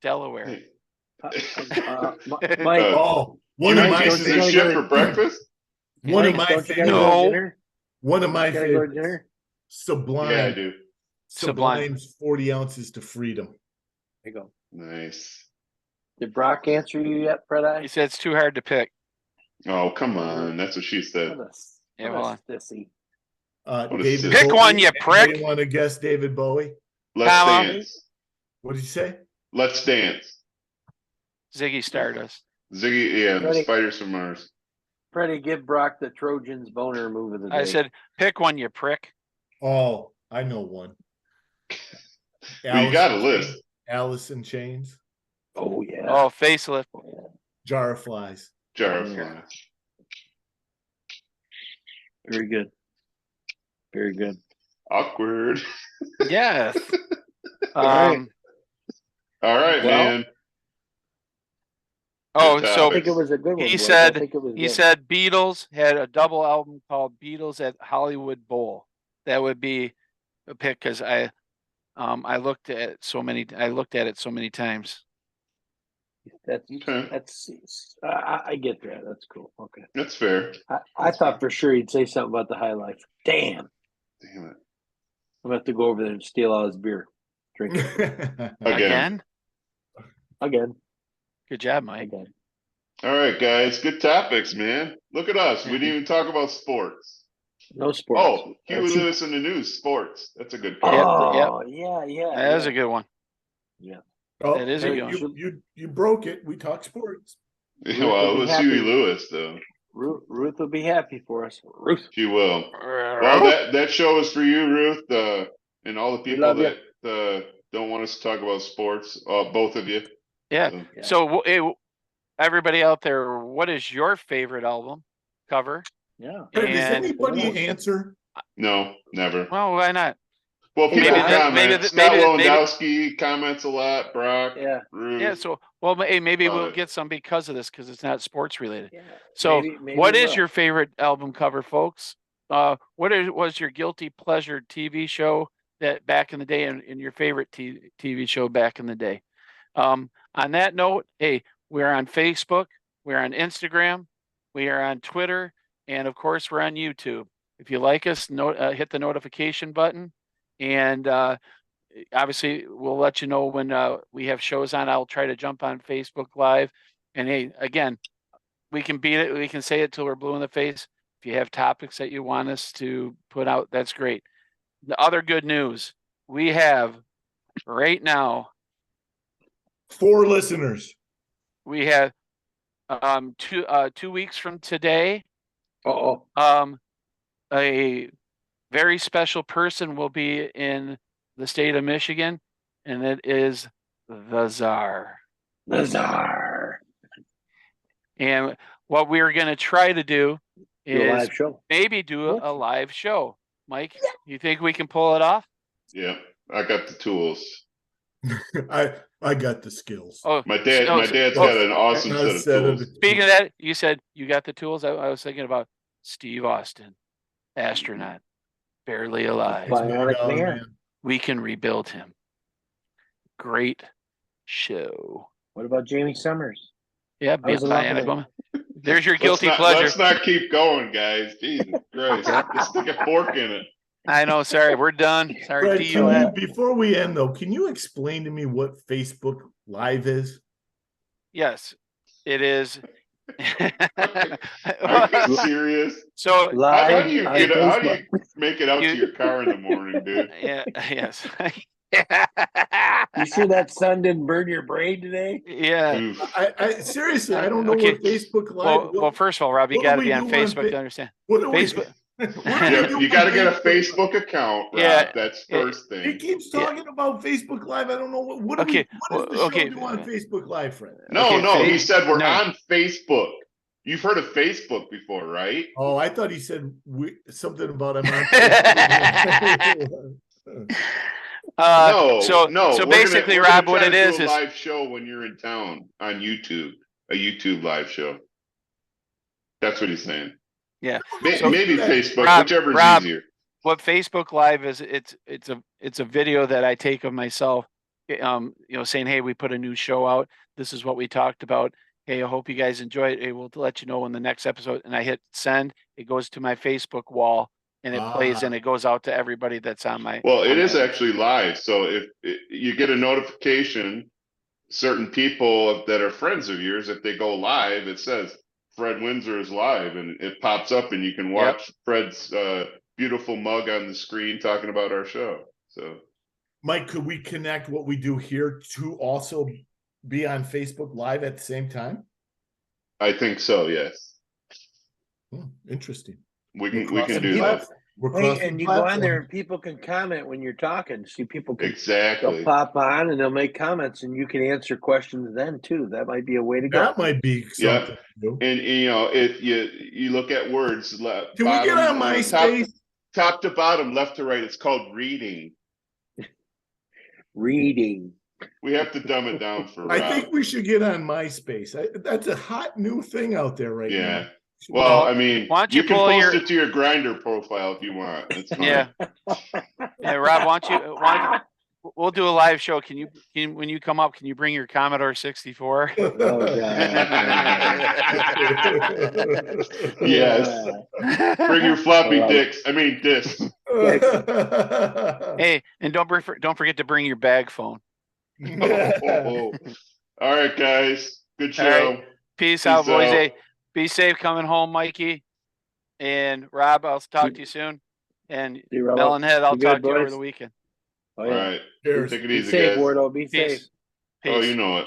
Delaware." Hey, Mike, Oh, you one of eat my pieces of gotta shit go for to- breakfast? one of Mike, my don't you gotta favorite go to No. dinner? one of my You gotta go to favorites. dinner? Sublime. Yeah, I do. Sublime's 40 ounces to freedom. There you go. Nice. Did Brock answer you yet, Fred? He said it's too hard to pick. Oh, come on. That's what she said. Yeah, what well, a sissy. What a David sick- Pick one, you Anybody prick. want to guess David Bowie? Let's Come on. dance. What did you say? Let's dance. Ziggy Stardust. Ziggy, yeah, the Ready? spiders from Mars. Freddie, give Brock the Trojans boner move of the day. I said, pick one, you prick. Oh, I know one. Well, you got a Alice in list. Chains. Alice in Chains. Oh yeah. Oh, facelift. Oh, yeah. Jar of Flies. Jar of Yeah. Flies. Very good. Very good. Awkward. Yes. right. Um. All right, Well, man. Oh, Good I so think it was a good one. He Blake. said- I think it was he good. said Beatles had a double album called Beatles at Hollywood Bowl. That would be a pick because I looked at it so many. I looked at it so many times. That's Okay. I get that. That's cool. Okay. That's fair. I thought for sure he'd say something about the high life. Damn. Damn it. I'm gonna have to go over there and steal all his beer. Drink it Again. again. Good job, Mike. Again. All right, guys. Good topics, man. Look at us. We didn't even talk about sports. No sports. Oh, Huey That's- Lewis in the news. Sports. That's a good Yep, call. yep. Oh, yeah. That is a good one. Oh, That is a hey, good one. you broke it. We talk sports. Well, it was happy. Huey Lewis, though. Ruth will be happy for us. Ruth. She will. Well, that show is for you, Ruth, and all the We people love you. that don't want us to talk about sports. Both of you. Yeah. So, Yeah. So, everybody out there, what is your favorite album cover? Yeah. Hey, does And- anybody answer? no, never. Well, why not? Well, Maybe people that- comment. maybe that- Scott maybe- Lewandowski comments a lot. Brock, Yeah. Ruth. Yeah. So, well, hey, maybe Love we'll it. get some because of this, because it's not sports related. Yeah. So, Maybe what is we'll. your favorite album cover, folks? Was your guilty pleasure TV show that back in the day, and your favorite TV show back in the day? On that note, hey, we're on Facebook, we're on Instagram, we are on Twitter, and of course, we're on YouTube. If you like us, hit the notification button, and obviously, we'll let you know when we have shows on. I'll try to jump on Facebook Live. And hey, again, we can beat it. We can say it till we're blue in the face. If you have topics that you want us to put out, that's great. The other good news, we have right now, 4 listeners. we have 2 weeks from today, Oh, a very special person will be in the state of Michigan, and it is the Czar. the Czar. And what we're going to try to do Do a is live show. maybe do a live show. Mike, you think we can pull it off? Yeah, I got the tools. I got the skills. Oh, My dad's oh, got an awesome I set of said it. tools. speaking of that, you said you got the tools. I was thinking about Steve Austin, astronaut, barely alive. It's made Bionic out of Man. We can rebuild him. Great show. What about Jamie Summers? Yeah, I was in love with Bionic him. Woman. There's your guilty pleasure. Let's not keep going, guys. Jesus Christ. Just stick a fork in it. I know. Sorry, we're done. Sorry, Fred, DUN. before we end though, can you explain to me what Facebook Live is? Yes, it is. Are you serious? So How Live do you on how do Facebook. you make it out to your car in the morning, dude? yeah, yes. You sure that sun didn't burn your brain today? Yeah. Oof. I seriously, I don't know Okay. what Facebook Live. Well, first of all, Rob, you what do got to we be on do on Facebook Fa- to understand. what do we- Facebook. what do we Yeah, do you on got to get a Facebook? Facebook account, Rob. Yeah. That's Yeah. first He thing. keeps Yeah. talking about Facebook Live. I don't know what. Okay, What does the okay. show do on Facebook Live, Fred? No, Okay, no, he said we're no. on Facebook. You've heard of Facebook before, right? Oh, I thought he said something about him on. Facebook. No, so no. so we're gonna- basically, we're gonna Rob, try what to it do is a is live show when you're in town on YouTube, a YouTube live show. That's what he's saying. Yeah. So- Maybe Facebook, Rob- whichever's Rob, easier. what Facebook Live is. It's a video that I take of myself, saying, hey, we put a new show out. This is what we talked about. Hey, I hope you guys enjoy it. Hey, we'll let you know when the next episode. And I hit send. It goes to my Facebook wall, and it plays, and it goes out to everybody that's on my. Well, it on is my- actually live. So if you get a notification, certain people that are friends of yours, if they go live, it says Fred Windsor is live, and it pops up, and you can watch Fred's beautiful mug on the screen talking about our show. So, Mike, could we connect what we do here to also be on Facebook Live at the same time? I think so. Yes, Interesting. we can crossing do that. platform. We're Hey, crossing and you go on there platforms. and people can comment when you're talking. See, people can Exactly. they'll pop on and they'll make comments, and you can answer questions then too. That might be a way to go. That might be Yeah. something. to do. And you look at words. Can we get on MySpace? Top to bottom, left to right. It's called reading. Reading. We have to dumb it down for I Rob. think we should get on MySpace. That's a hot new thing out there right Yeah. now. Well, I mean, Why don't you you can pull post your- it to your Grinder profile if you want. It's fine. Yeah. Yeah, Rob, why don't we'll do a live show. Can you when you come up, can you bring your Commodore 64? Yes. Bring your floppy Well, discs. Hey, and don't forget to bring your bag phone. All right, guys. Good All right. show. Peace out, Peace boys. out. Hey, be safe coming home, Mikey. And Rob, I'll talk to you soon. And See you, Rob. Melonhead, I'll Be good, talk to you over boys. the weekend. Oh, All yeah. right. Cheers. Take it Be easy, safe, guys. Wardo. Be Peace. safe. Oh, Peace. you know it.